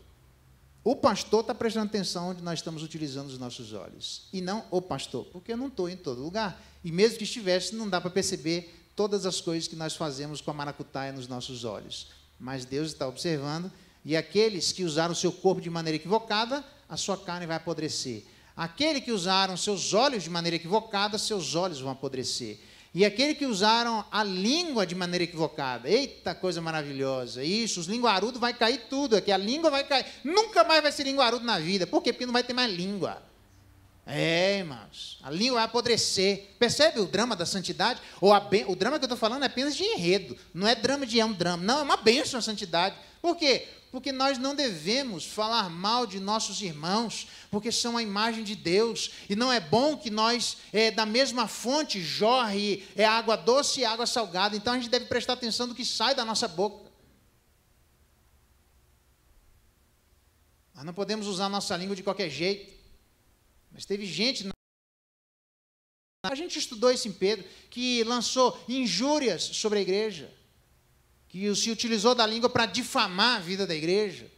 O pastor está prestando atenção onde nós estamos utilizando os nossos olhos, e não o pastor, porque eu não estou em todo lugar, e mesmo que estivesse, não dá para perceber todas as coisas que nós fazemos com a maracutaia nos nossos olhos, mas Deus está observando, e aqueles que usaram o seu corpo de maneira equivocada, a sua carne vai apodrecer. Aquele que usaram seus olhos de maneira equivocada, seus olhos vão apodrecer. E aquele que usaram a língua de maneira equivocada, eita coisa maravilhosa, isso, os linguarudos vai cair tudo, aqui a língua vai cair, nunca mais vai ser linguarudo na vida, por quê? Porque não vai ter mais língua. Irmãos, a língua vai apodrecer. Percebe o drama da santidade? O drama que eu estou falando é apenas de enredo, não é drama de um drama, não, é uma bênção a santidade. Por quê? Porque nós não devemos falar mal de nossos irmãos, porque são a imagem de Deus, e não é bom que nós, da mesma fonte, jorre água doce e água salgada, então a gente deve prestar atenção no que sai da nossa boca. Nós não podemos usar a nossa língua de qualquer jeito, mas teve gente, a gente estudou isso em Pedro, que lançou injúrias sobre a igreja, que se utilizou da língua para difamar a vida da igreja,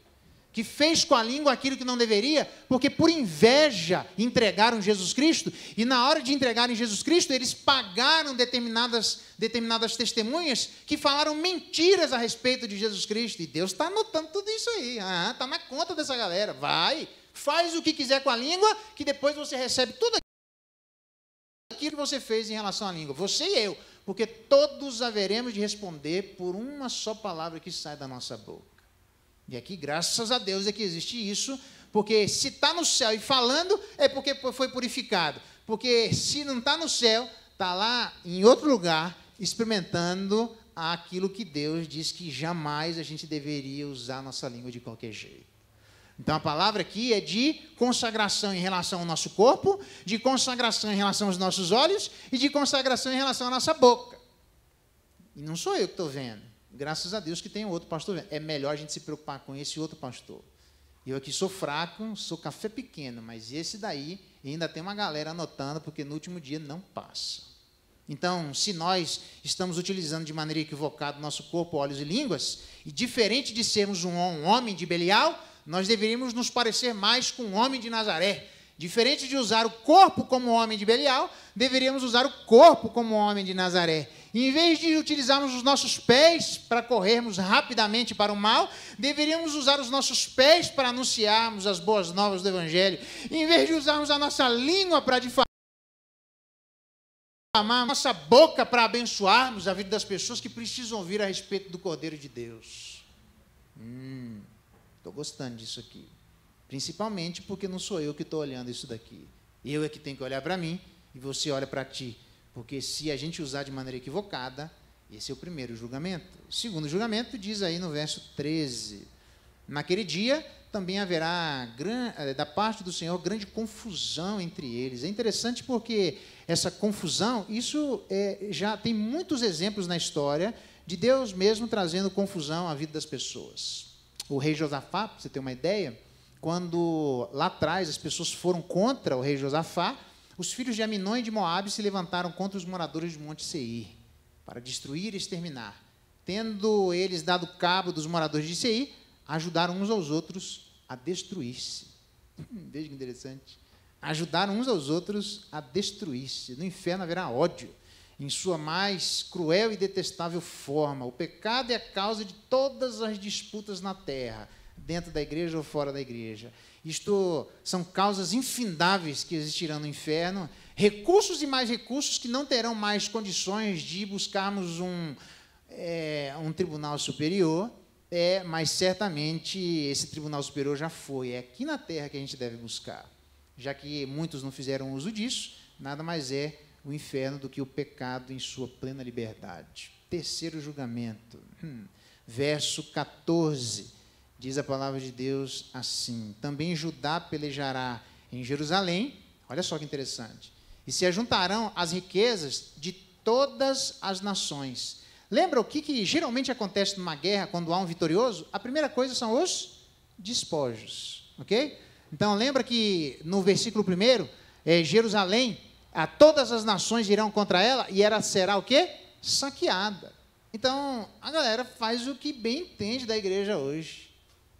que fez com a língua aquilo que não deveria, porque por inveja entregaram Jesus Cristo, e na hora de entregarem Jesus Cristo, eles pagaram determinadas testemunhas que falaram mentiras a respeito de Jesus Cristo, e Deus está anotando tudo isso aí, está na conta dessa galera, faz o que quiser com a língua, que depois você recebe tudo aquilo que você fez em relação à língua, você e eu, porque todos haveremos de responder por uma só palavra que sai da nossa boca. E aqui, graças a Deus, é que existe isso, porque se está no céu e falando, é porque foi purificado. Porque se não está no céu, está lá em outro lugar, experimentando aquilo que Deus diz que jamais a gente deveria usar a nossa língua de qualquer jeito. Então, a palavra aqui é de consagração em relação ao nosso corpo, de consagração em relação aos nossos olhos e de consagração em relação à nossa boca. E não sou eu que estou vendo. Graças a Deus que tem outro pastor vendo. É melhor a gente se preocupar com esse outro pastor. Eu aqui sou fraco, sou café pequeno, mas esse daí ainda tem uma galera anotando, porque no último dia não passa. Então, se nós estamos utilizando de maneira equivocada o nosso corpo, olhos e línguas, e diferente de sermos um homem de Belial, nós deveríamos nos parecer mais com um homem de Nazaré. Diferente de usar o corpo como homem de Belial, deveríamos usar o corpo como homem de Nazaré. E, em vez de utilizarmos os nossos pés para corrermos rapidamente para o mal, deveríamos usar os nossos pés para anunciarmos as boas novas do Evangelho. E, em vez de usarmos a nossa língua para difamar, amar nossa boca para abençoarmos a vida das pessoas que precisam ouvir a respeito do Cordeiro de Deus. Estou gostando disso aqui. Principalmente porque não sou eu que estou olhando isso daqui. Eu é que tenho que olhar para mim e você olha para ti. Porque se a gente usar de maneira equivocada, esse é o primeiro julgamento. O segundo julgamento diz aí no verso 13. Naquele dia também haverá, da parte do Senhor, grande confusão entre eles. É interessante porque essa confusão, isso já tem muitos exemplos na história de Deus mesmo trazendo confusão à vida das pessoas. O rei Josafá, para você ter uma ideia, quando lá atrás as pessoas foram contra o rei Josafá, os filhos de Aminon e de Moabe se levantaram contra os moradores de Monte Seir, para destruir e exterminar. Tendo eles dado cabo dos moradores de Seir, ajudaram uns aos outros a destruir-se. Veja que interessante. Ajudaram uns aos outros a destruir-se. No inferno haverá ódio, em sua mais cruel e detestável forma. O pecado é a causa de todas as disputas na terra, dentro da igreja ou fora da igreja. Isto são causas infindáveis que existirão no inferno, recursos e mais recursos que não terão mais condições de buscarmos um tribunal superior, mas certamente esse tribunal superior já foi. É aqui na terra que a gente deve buscar. Já que muitos não fizeram uso disso, nada mais é o inferno do que o pecado em sua plena liberdade. Terceiro julgamento, verso 14. Diz a palavra de Deus assim: também Judá pelejará em Jerusalém, olha só que interessante, e se ajuntarão as riquezas de todas as nações. Lembra o que geralmente acontece numa guerra quando há um vitorioso? A primeira coisa são os despojos, ok? Então lembra que no versículo 1, Jerusalém, todas as nações irão contra ela e ela será o quê? Saqueada. Então a galera faz o que bem entende da igreja hoje.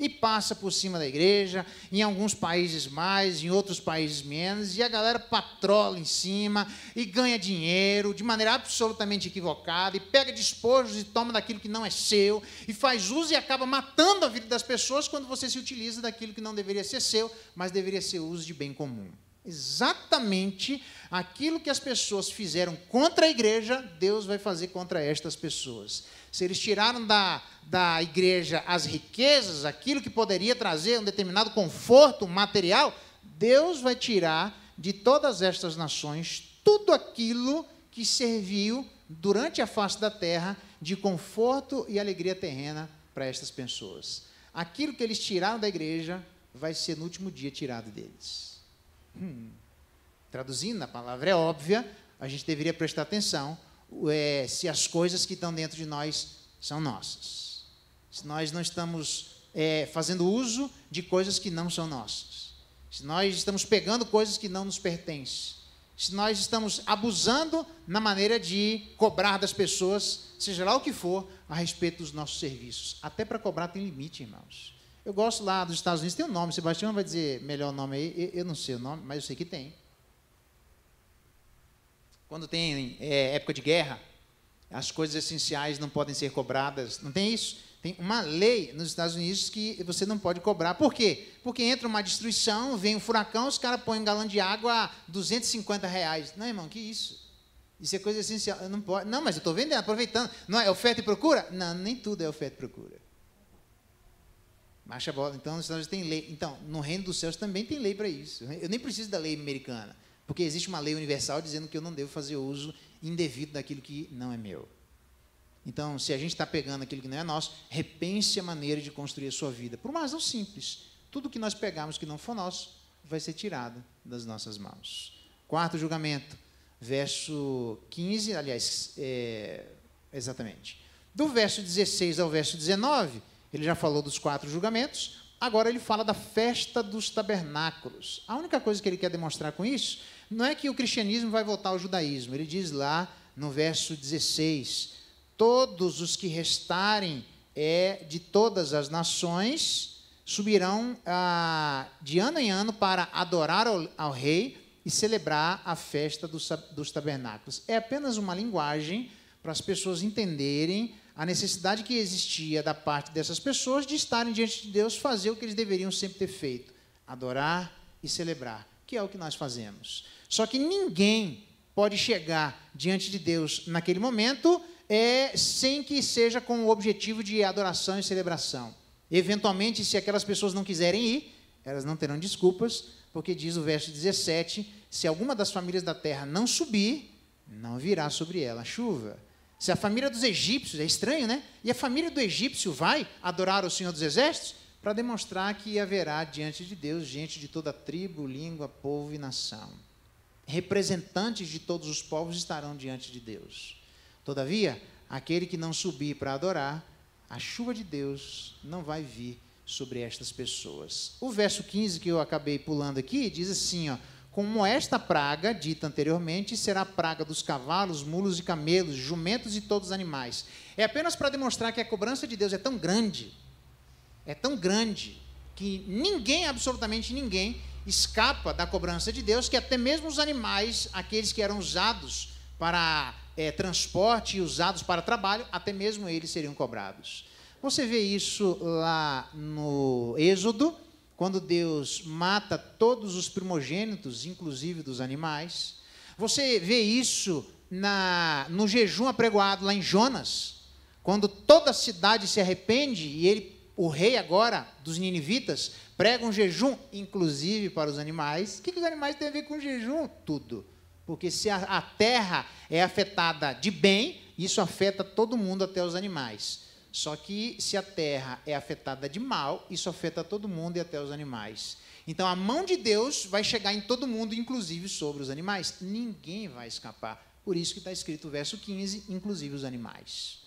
E passa por cima da igreja, em alguns países mais, em outros países menos, e a galera patrola em cima, e ganha dinheiro de maneira absolutamente equivocada, e pega despojos e toma daquilo que não é seu, e faz uso e acaba matando a vida das pessoas quando você se utiliza daquilo que não deveria ser seu, mas deveria ser uso de bem comum. Exatamente aquilo que as pessoas fizeram contra a igreja, Deus vai fazer contra estas pessoas. Se eles tiraram da igreja as riquezas, aquilo que poderia trazer um determinado conforto material, Deus vai tirar de todas estas nações tudo aquilo que serviu durante a face da terra de conforto e alegria terrena para estas pessoas. Aquilo que eles tiraram da igreja vai ser no último dia tirado deles. Traduzindo, a palavra é óbvia, a gente deveria prestar atenção se as coisas que estão dentro de nós são nossas. Se nós não estamos fazendo uso de coisas que não são nossas. Se nós estamos pegando coisas que não nos pertencem. Se nós estamos abusando na maneira de cobrar das pessoas, seja lá o que for, a respeito dos nossos serviços. Até para cobrar tem limite, irmãos. Eu gosto lá dos Estados Unidos, tem um nome, Sebastião vai dizer melhor o nome aí, eu não sei o nome, mas eu sei que tem. Quando tem época de guerra, as coisas essenciais não podem ser cobradas, não tem isso? Tem uma lei nos Estados Unidos que você não pode cobrar. Por quê? Porque entra uma destruição, vem um furacão, os caras põem um galão de água a R$250. Não, irmão, que isso? Isso é coisa essencial. Não pode. Não, mas eu estou vendendo, aproveitando. Não é oferta e procura? Não, nem tudo é oferta e procura. Marcha a bola. Então, nos Estados Unidos tem lei. Então, no reino dos céus também tem lei para isso. Eu nem preciso da lei americana, porque existe uma lei universal dizendo que eu não devo fazer uso indevido daquilo que não é meu. Então, se a gente está pegando aquilo que não é nosso, repense a maneira de construir a sua vida. Por uma razão simples. Tudo que nós pegarmos que não for nosso, vai ser tirado das nossas mãos. Quarto julgamento, verso 15, aliás, exatamente. Do verso 16 ao verso 19, ele já falou dos 4 julgamentos, agora ele fala da festa dos tabernáculos. A única coisa que ele quer demonstrar com isso, não é que o cristianismo vai voltar ao judaísmo. Ele diz lá, no verso 16, todos os que restarem de todas as nações subirão de ano em ano para adorar ao rei e celebrar a festa dos tabernáculos. É apenas uma linguagem para as pessoas entenderem a necessidade que existia da parte dessas pessoas de estarem diante de Deus, fazer o que eles deveriam sempre ter feito, adorar e celebrar, que é o que nós fazemos. Só que ninguém pode chegar diante de Deus naquele momento sem que seja com o objetivo de adoração e celebração. Eventualmente, se aquelas pessoas não quiserem ir, elas não terão desculpas, porque diz o verso 17, se alguma das famílias da terra não subir, não virá sobre ela a chuva. Se a família dos egípcios, é estranho, né? E a família do egípcio vai adorar o Senhor dos Exércitos para demonstrar que haverá diante de Deus gente de toda tribo, língua, povo e nação. Representantes de todos os povos estarão diante de Deus. Todavia, aquele que não subir para adorar, a chuva de Deus não vai vir sobre estas pessoas. O verso 15 que eu acabei pulando aqui diz assim, ó, como esta praga, dita anteriormente, será a praga dos cavalos, mulos e camelos, jumentos e todos os animais. É apenas para demonstrar que a cobrança de Deus é tão grande, que ninguém, absolutamente ninguém, escapa da cobrança de Deus, que até mesmo os animais, aqueles que eram usados para transporte e usados para trabalho, até mesmo eles seriam cobrados. Você vê isso lá no Êxodo, quando Deus mata todos os primogênitos, inclusive dos animais. Você vê isso no jejum apregoado lá em Jonas, quando toda a cidade se arrepende e o rei agora dos ninivitas prega um jejum, inclusive para os animais. O que os animais têm a ver com jejum? Tudo. Porque se a terra é afetada de bem, isso afeta todo mundo, até os animais. Só que se a terra é afetada de mal, isso afeta todo mundo e até os animais. Então a mão de Deus vai chegar em todo mundo, inclusive sobre os animais. Ninguém vai escapar. Por isso que está escrito o verso 15, inclusive os animais.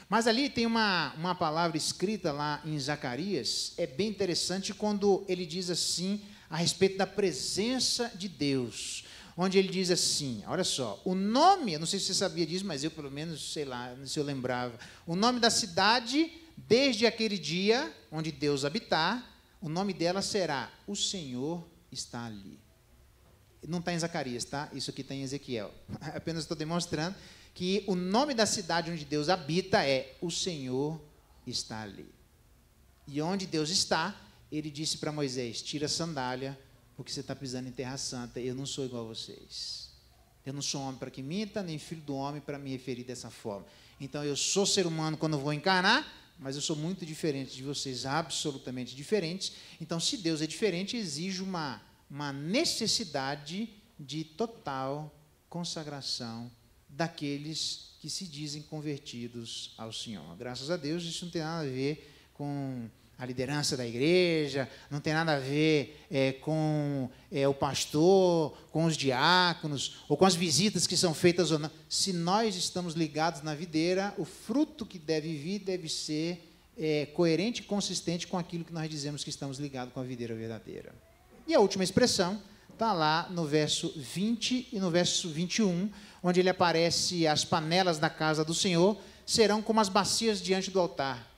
Mas ali tem uma palavra escrita lá em Zacarias, é bem interessante quando ele diz assim, a respeito da presença de Deus, onde ele diz assim, olha só, o nome, eu não sei se você sabia disso, mas eu pelo menos, sei lá, se eu lembrava, o nome da cidade, desde aquele dia onde Deus habitar, o nome dela será, o Senhor está ali. Não está em Zacarias, tá? Isso aqui está em Ezequiel. Apenas estou demonstrando que o nome da cidade onde Deus habita é o Senhor está ali. E onde Deus está, ele disse para Moisés, tira a sandália, porque você está pisando em terra santa, eu não sou igual a vocês. Eu não sou homem para que minta, nem filho do homem para me referir dessa forma. Então, eu sou ser humano quando vou encarnar, mas eu sou muito diferente de vocês, absolutamente diferentes. Então, se Deus é diferente, exige uma necessidade de total consagração daqueles que se dizem convertidos ao Senhor. Graças a Deus, isso não tem nada a ver com a liderança da igreja, não tem nada a ver com o pastor, com os diáconos, ou com as visitas que são feitas ou não. Se nós estamos ligados na videira, o fruto que deve vir deve ser coerente e consistente com aquilo que nós dizemos que estamos ligados com a videira verdadeira. E a última expressão está lá no verso 20 e no verso 21, onde ele aparece, as panelas da casa do Senhor serão como as bacias diante do altar.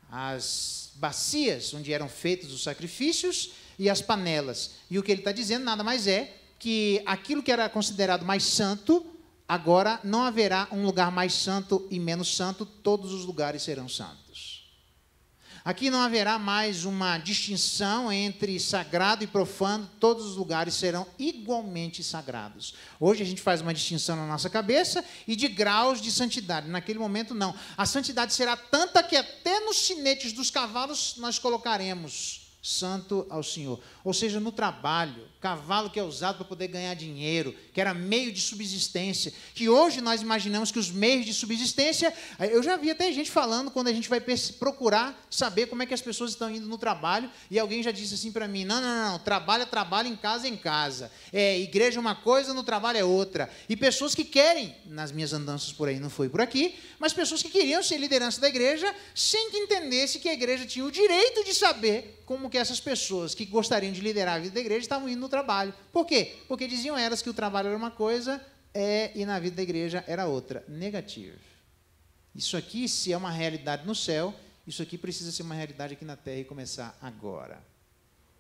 As bacias onde eram feitos os sacrifícios e as panelas. E o que ele está dizendo nada mais é que aquilo que era considerado mais santo, agora não haverá um lugar mais santo e menos santo, todos os lugares serão santos. Aqui não haverá mais uma distinção entre sagrado e profano, todos os lugares serão igualmente sagrados. Hoje a gente faz uma distinção na nossa cabeça e de graus de santidade. Naquele momento, não. A santidade será tanta que até nos sinetes dos cavalos nós colocaremos santo ao Senhor. Ou seja, no trabalho, cavalo que é usado para poder ganhar dinheiro, que era meio de subsistência, que hoje nós imaginamos que os meios de subsistência, eu já vi até gente falando, quando a gente vai procurar saber como é que as pessoas estão indo no trabalho, e alguém já disse assim para mim, não, trabalho é trabalho, em casa é em casa, igreja é uma coisa, no trabalho é outra, e pessoas que querem, nas minhas andanças por aí, não foi por aqui, mas pessoas que queriam ser liderança da igreja, sem que entendesse que a igreja tinha o direito de saber como que essas pessoas que gostariam de liderar a vida da igreja estavam indo no trabalho. Por quê? Porque diziam elas que o trabalho era uma coisa e na vida da igreja era outra. Negativo. Isso aqui, se é uma realidade no céu, isso aqui precisa ser uma realidade aqui na terra e começar agora.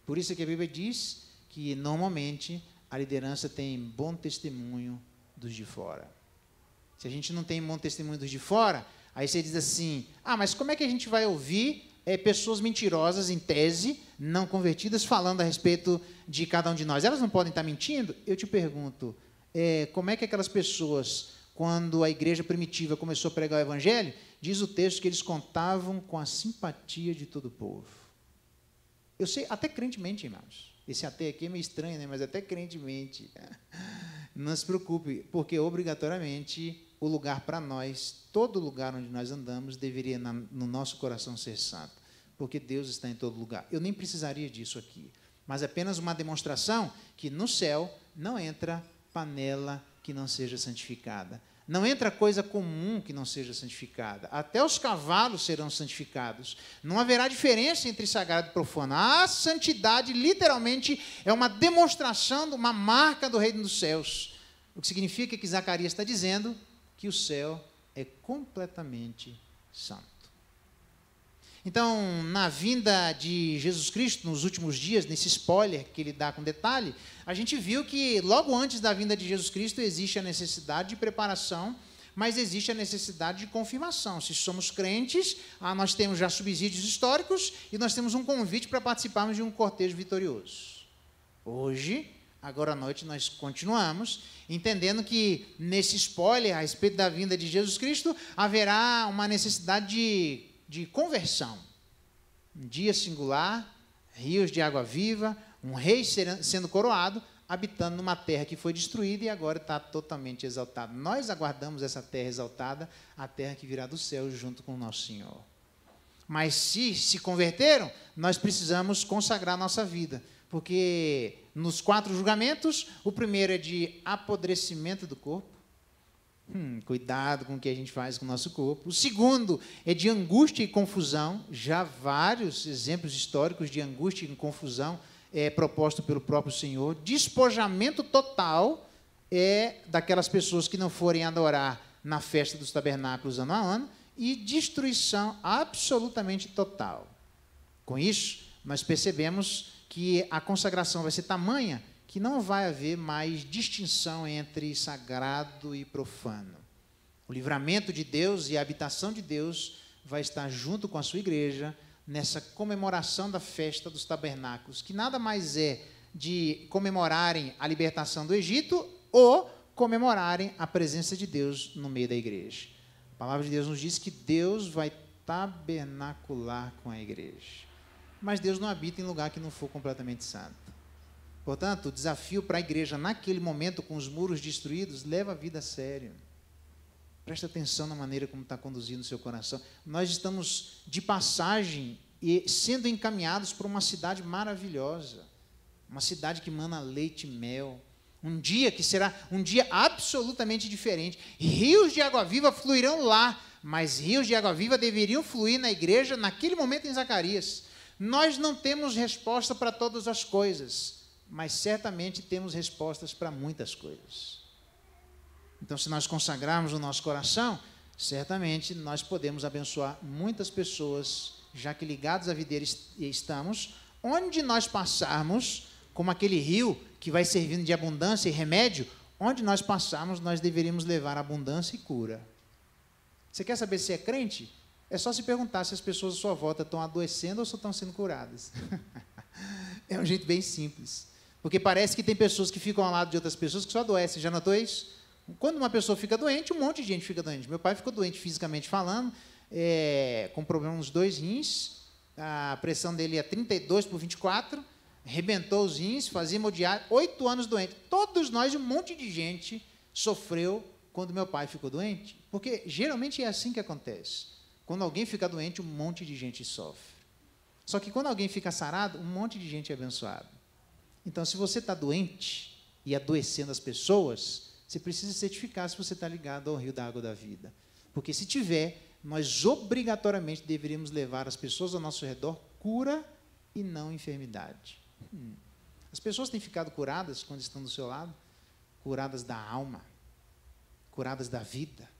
Por isso é que a Bíblia diz que, normalmente, a liderança tem bom testemunho dos de fora. Se a gente não tem bom testemunho dos de fora, aí você diz assim, mas como é que a gente vai ouvir pessoas mentirosas, em tese, não convertidas, falando a respeito de cada um de nós? Elas não podem estar mentindo? Eu te pergunto, como é que aquelas pessoas, quando a igreja primitiva começou a pregar o evangelho, diz o texto que eles contavam com a simpatia de todo o povo. Eu sei, até crentemente, irmãos. Esse até aqui é meio estranho, né? Mas até crentemente. Não se preocupe, porque obrigatoriamente o lugar para nós, todo lugar onde nós andamos, deveria no nosso coração ser santo, porque Deus está em todo lugar. Eu nem precisaria disso aqui, mas apenas uma demonstração que no céu não entra panela que não seja santificada. Não entra coisa comum que não seja santificada. Até os cavalos serão santificados. Não haverá diferença entre sagrado e profano. A santidade, literalmente, é uma demonstração de uma marca do reino dos céus. O que significa que Zacarias está dizendo que o céu é completamente santo. Então, na vinda de Jesus Cristo, nos últimos dias, nesse spoiler que ele dá com detalhe, a gente viu que logo antes da vinda de Jesus Cristo existe a necessidade de preparação, mas existe a necessidade de confirmação. Se somos crentes, nós temos já subsídios históricos e nós temos um convite para participarmos de um cortejo vitorioso. Hoje, agora à noite, nós continuamos entendendo que nesse spoiler a respeito da vinda de Jesus Cristo haverá uma necessidade de conversão, um dia singular, rios de água viva, um rei sendo coroado, habitando numa terra que foi destruída e agora está totalmente exaltada. Nós aguardamos essa terra exaltada, a terra que virá do céu junto com o nosso Senhor. Mas se converteram, nós precisamos consagrar nossa vida, porque nos 4 julgamentos, o primeiro é de apodrecimento do corpo. Cuidado com o que a gente faz com o nosso corpo. O segundo é de angústia e confusão. Já vários exemplos históricos de angústia e confusão proposto pelo próprio Senhor. Despojamento total é daquelas pessoas que não forem adorar na festa dos tabernáculos ano a ano. E destruição absolutamente total. Com isso, nós percebemos que a consagração vai ser tamanha que não vai haver mais distinção entre sagrado e profano. O livramento de Deus e a habitação de Deus vai estar junto com a sua igreja nessa comemoração da festa dos tabernáculos, que nada mais é de comemorarem a libertação do Egito ou comemorarem a presença de Deus no meio da igreja. A palavra de Deus nos diz que Deus vai tabernacular com a igreja. Mas Deus não habita em lugar que não for completamente santo. Portanto, o desafio para a igreja, naquele momento, com os muros destruídos, leva a vida a sério. Presta atenção na maneira como está conduzindo o seu coração. Nós estamos de passagem e sendo encaminhados para uma cidade maravilhosa, uma cidade que mana leite e mel, um dia que será um dia absolutamente diferente. Rios de água viva fluirão lá, mas rios de água viva deveriam fluir na igreja naquele momento em Zacarias. Nós não temos resposta para todas as coisas, mas certamente temos respostas para muitas coisas. Então, se nós consagrarmos o nosso coração, certamente nós podemos abençoar muitas pessoas, já que ligados à videira estamos, onde nós passarmos, como aquele rio que vai servindo de abundância e remédio, onde nós passarmos, nós deveríamos levar abundância e cura. Você quer saber se é crente? É só se perguntar se as pessoas à sua volta estão adoecendo ou só estão sendo curadas. É um jeito bem simples. Porque parece que tem pessoas que ficam ao lado de outras pessoas que só adoecem. Já notou isso? Quando uma pessoa fica doente, um monte de gente fica doente. Meu pai ficou doente fisicamente falando, com problema nos 2 rins, a pressão dele é 32/24, arrebentou os rins, fazia hemodiálise, 8 anos doente. Todos nós, um monte de gente, sofreu quando meu pai ficou doente. Porque geralmente é assim que acontece. Quando alguém fica doente, um monte de gente sofre. Só que quando alguém fica sarado, um monte de gente é abençoado. Então, se você está doente e adoecendo as pessoas, você precisa certificar se você está ligado ao rio da água da vida. Porque se tiver, nós obrigatoriamente deveríamos levar as pessoas ao nosso redor cura e não enfermidade. As pessoas têm ficado curadas quando estão do seu lado, curadas da alma, curadas da vida,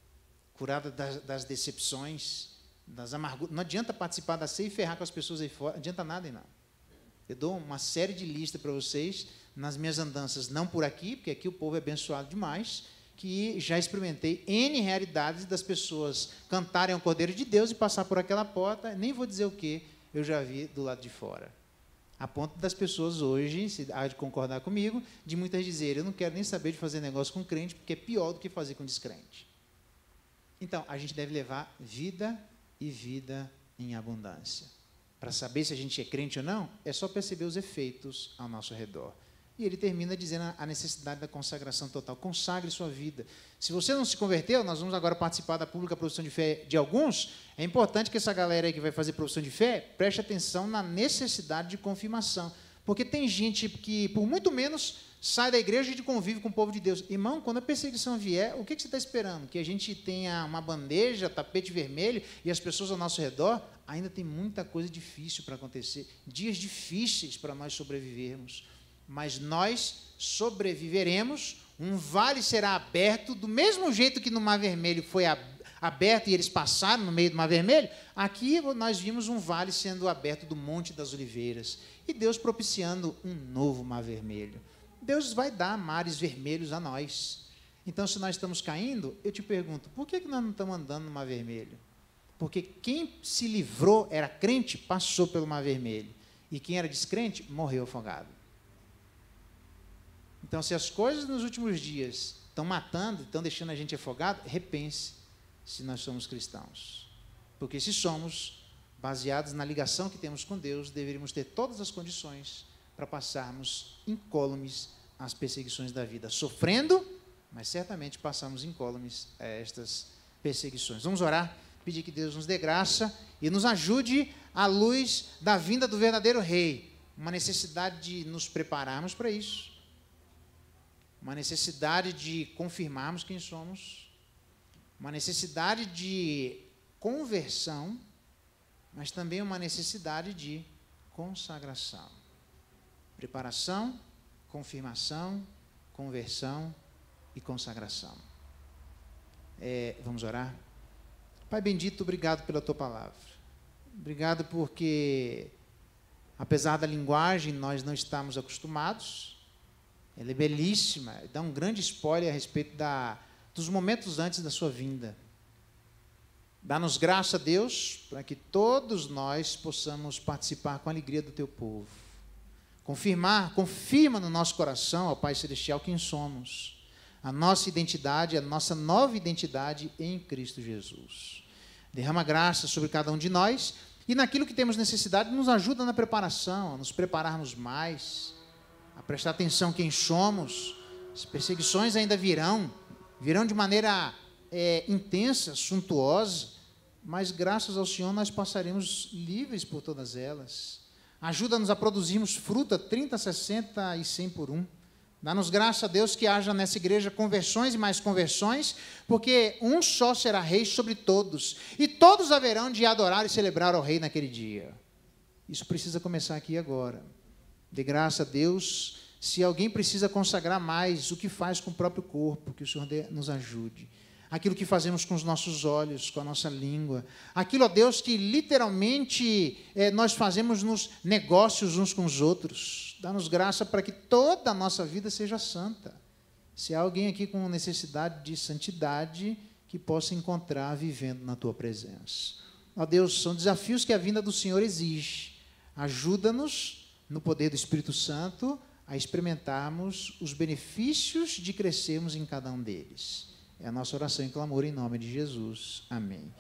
curadas das decepções, das amarguras. Não adianta participar da ceia e ferrar com as pessoas aí fora, não adianta nada, não. Eu dou uma série de listas para vocês, nas minhas andanças, não por aqui, porque aqui o povo é abençoado demais, que já experimentei N realidades das pessoas cantarem ao Cordeiro de Deus e passar por aquela porta, nem vou dizer o que, eu já vi do lado de fora. A ponto das pessoas hoje, se há de concordar comigo, de muitas dizerem, eu não quero nem saber de fazer negócio com crente, porque é pior do que fazer com descrente. Então, a gente deve levar vida e vida em abundância. Para saber se a gente é crente ou não, é só perceber os efeitos ao nosso redor. E ele termina dizendo a necessidade da consagração total. Consagre sua vida. Se você não se converteu, nós vamos agora participar da pública profissão de fé de alguns. É importante que essa galera aí que vai fazer profissão de fé preste atenção na necessidade de confirmação. Porque tem gente que, por muito menos, sai da igreja e convive com o povo de Deus. Irmão, quando a perseguição vier, o que você está esperando? Que a gente tenha uma bandeja, tapete vermelho e as pessoas ao nosso redor? Ainda tem muita coisa difícil para acontecer. Dias difíceis para nós sobrevivermos. Mas nós sobreviveremos, um vale será aberto, do mesmo jeito que no Mar Vermelho foi aberto e eles passaram no meio do Mar Vermelho, aqui nós vimos um vale sendo aberto do Monte das Oliveiras, e Deus propiciando um novo Mar Vermelho. Deus vai dar mares vermelhos a nós. Então, se nós estamos caindo, eu te pergunto, por que nós não estamos andando no Mar Vermelho? Porque quem se livrou, era crente, passou pelo Mar Vermelho, e quem era descrente, morreu afogado. Então, se as coisas nos últimos dias estão matando, estão deixando a gente afogado, repense se nós somos cristãos. Porque se somos, baseados na ligação que temos com Deus, deveríamos ter todas as condições para passarmos incólumes às perseguições da vida. Sofrendo, mas certamente passamos incólumes a estas perseguições. Vamos orar, pedir que Deus nos dê graça e nos ajude à luz da vinda do verdadeiro Rei. Uma necessidade de nos prepararmos para isso. Uma necessidade de confirmarmos quem somos, uma necessidade de conversão, mas também uma necessidade de consagração. Preparação, confirmação, conversão e consagração. Vamos orar? Pai bendito, obrigado pela Tua palavra. Obrigado porque, apesar da linguagem, nós não estamos acostumados. Ela é belíssima, dá um grande spoiler a respeito dos momentos antes da sua vinda. Dá-nos graça, Deus, para que todos nós possamos participar com a alegria do Teu povo. Confirma no nosso coração, ó Pai Celestial, quem somos. A nossa identidade, a nossa nova identidade em Cristo Jesus. Derrama graça sobre cada um de nós e naquilo que temos necessidade, nos ajuda na preparação, a nos prepararmos mais, a prestar atenção em quem somos. As perseguições ainda virão de maneira intensa, suntuosa, mas graças ao Senhor nós passaremos livres por todas elas. Ajuda-nos a produzirmos fruta 30, 60 e 100 por um. Dá-nos graça, Deus, que haja nessa igreja conversões e mais conversões, porque um só será rei sobre todos, e todos haverão de adorar e celebrar ao rei naquele dia. Isso precisa começar aqui agora. Dê graça a Deus. Se alguém precisa consagrar mais o que faz com o próprio corpo, que o Senhor nos ajude. Aquilo que fazemos com os nossos olhos, com a nossa língua. Aquilo, ó Deus, que literalmente nós fazemos nos negócios uns com os outros. Dá-nos graça para que toda a nossa vida seja santa. Se há alguém aqui com necessidade de santidade, que possa encontrar vivendo na Tua presença. Ó Deus, são desafios que a vinda do Senhor exige. Ajuda-nos, no poder do Espírito Santo, a experimentarmos os benefícios de crescermos em cada um deles. É a nossa oração e clamor em nome de Jesus. Amém.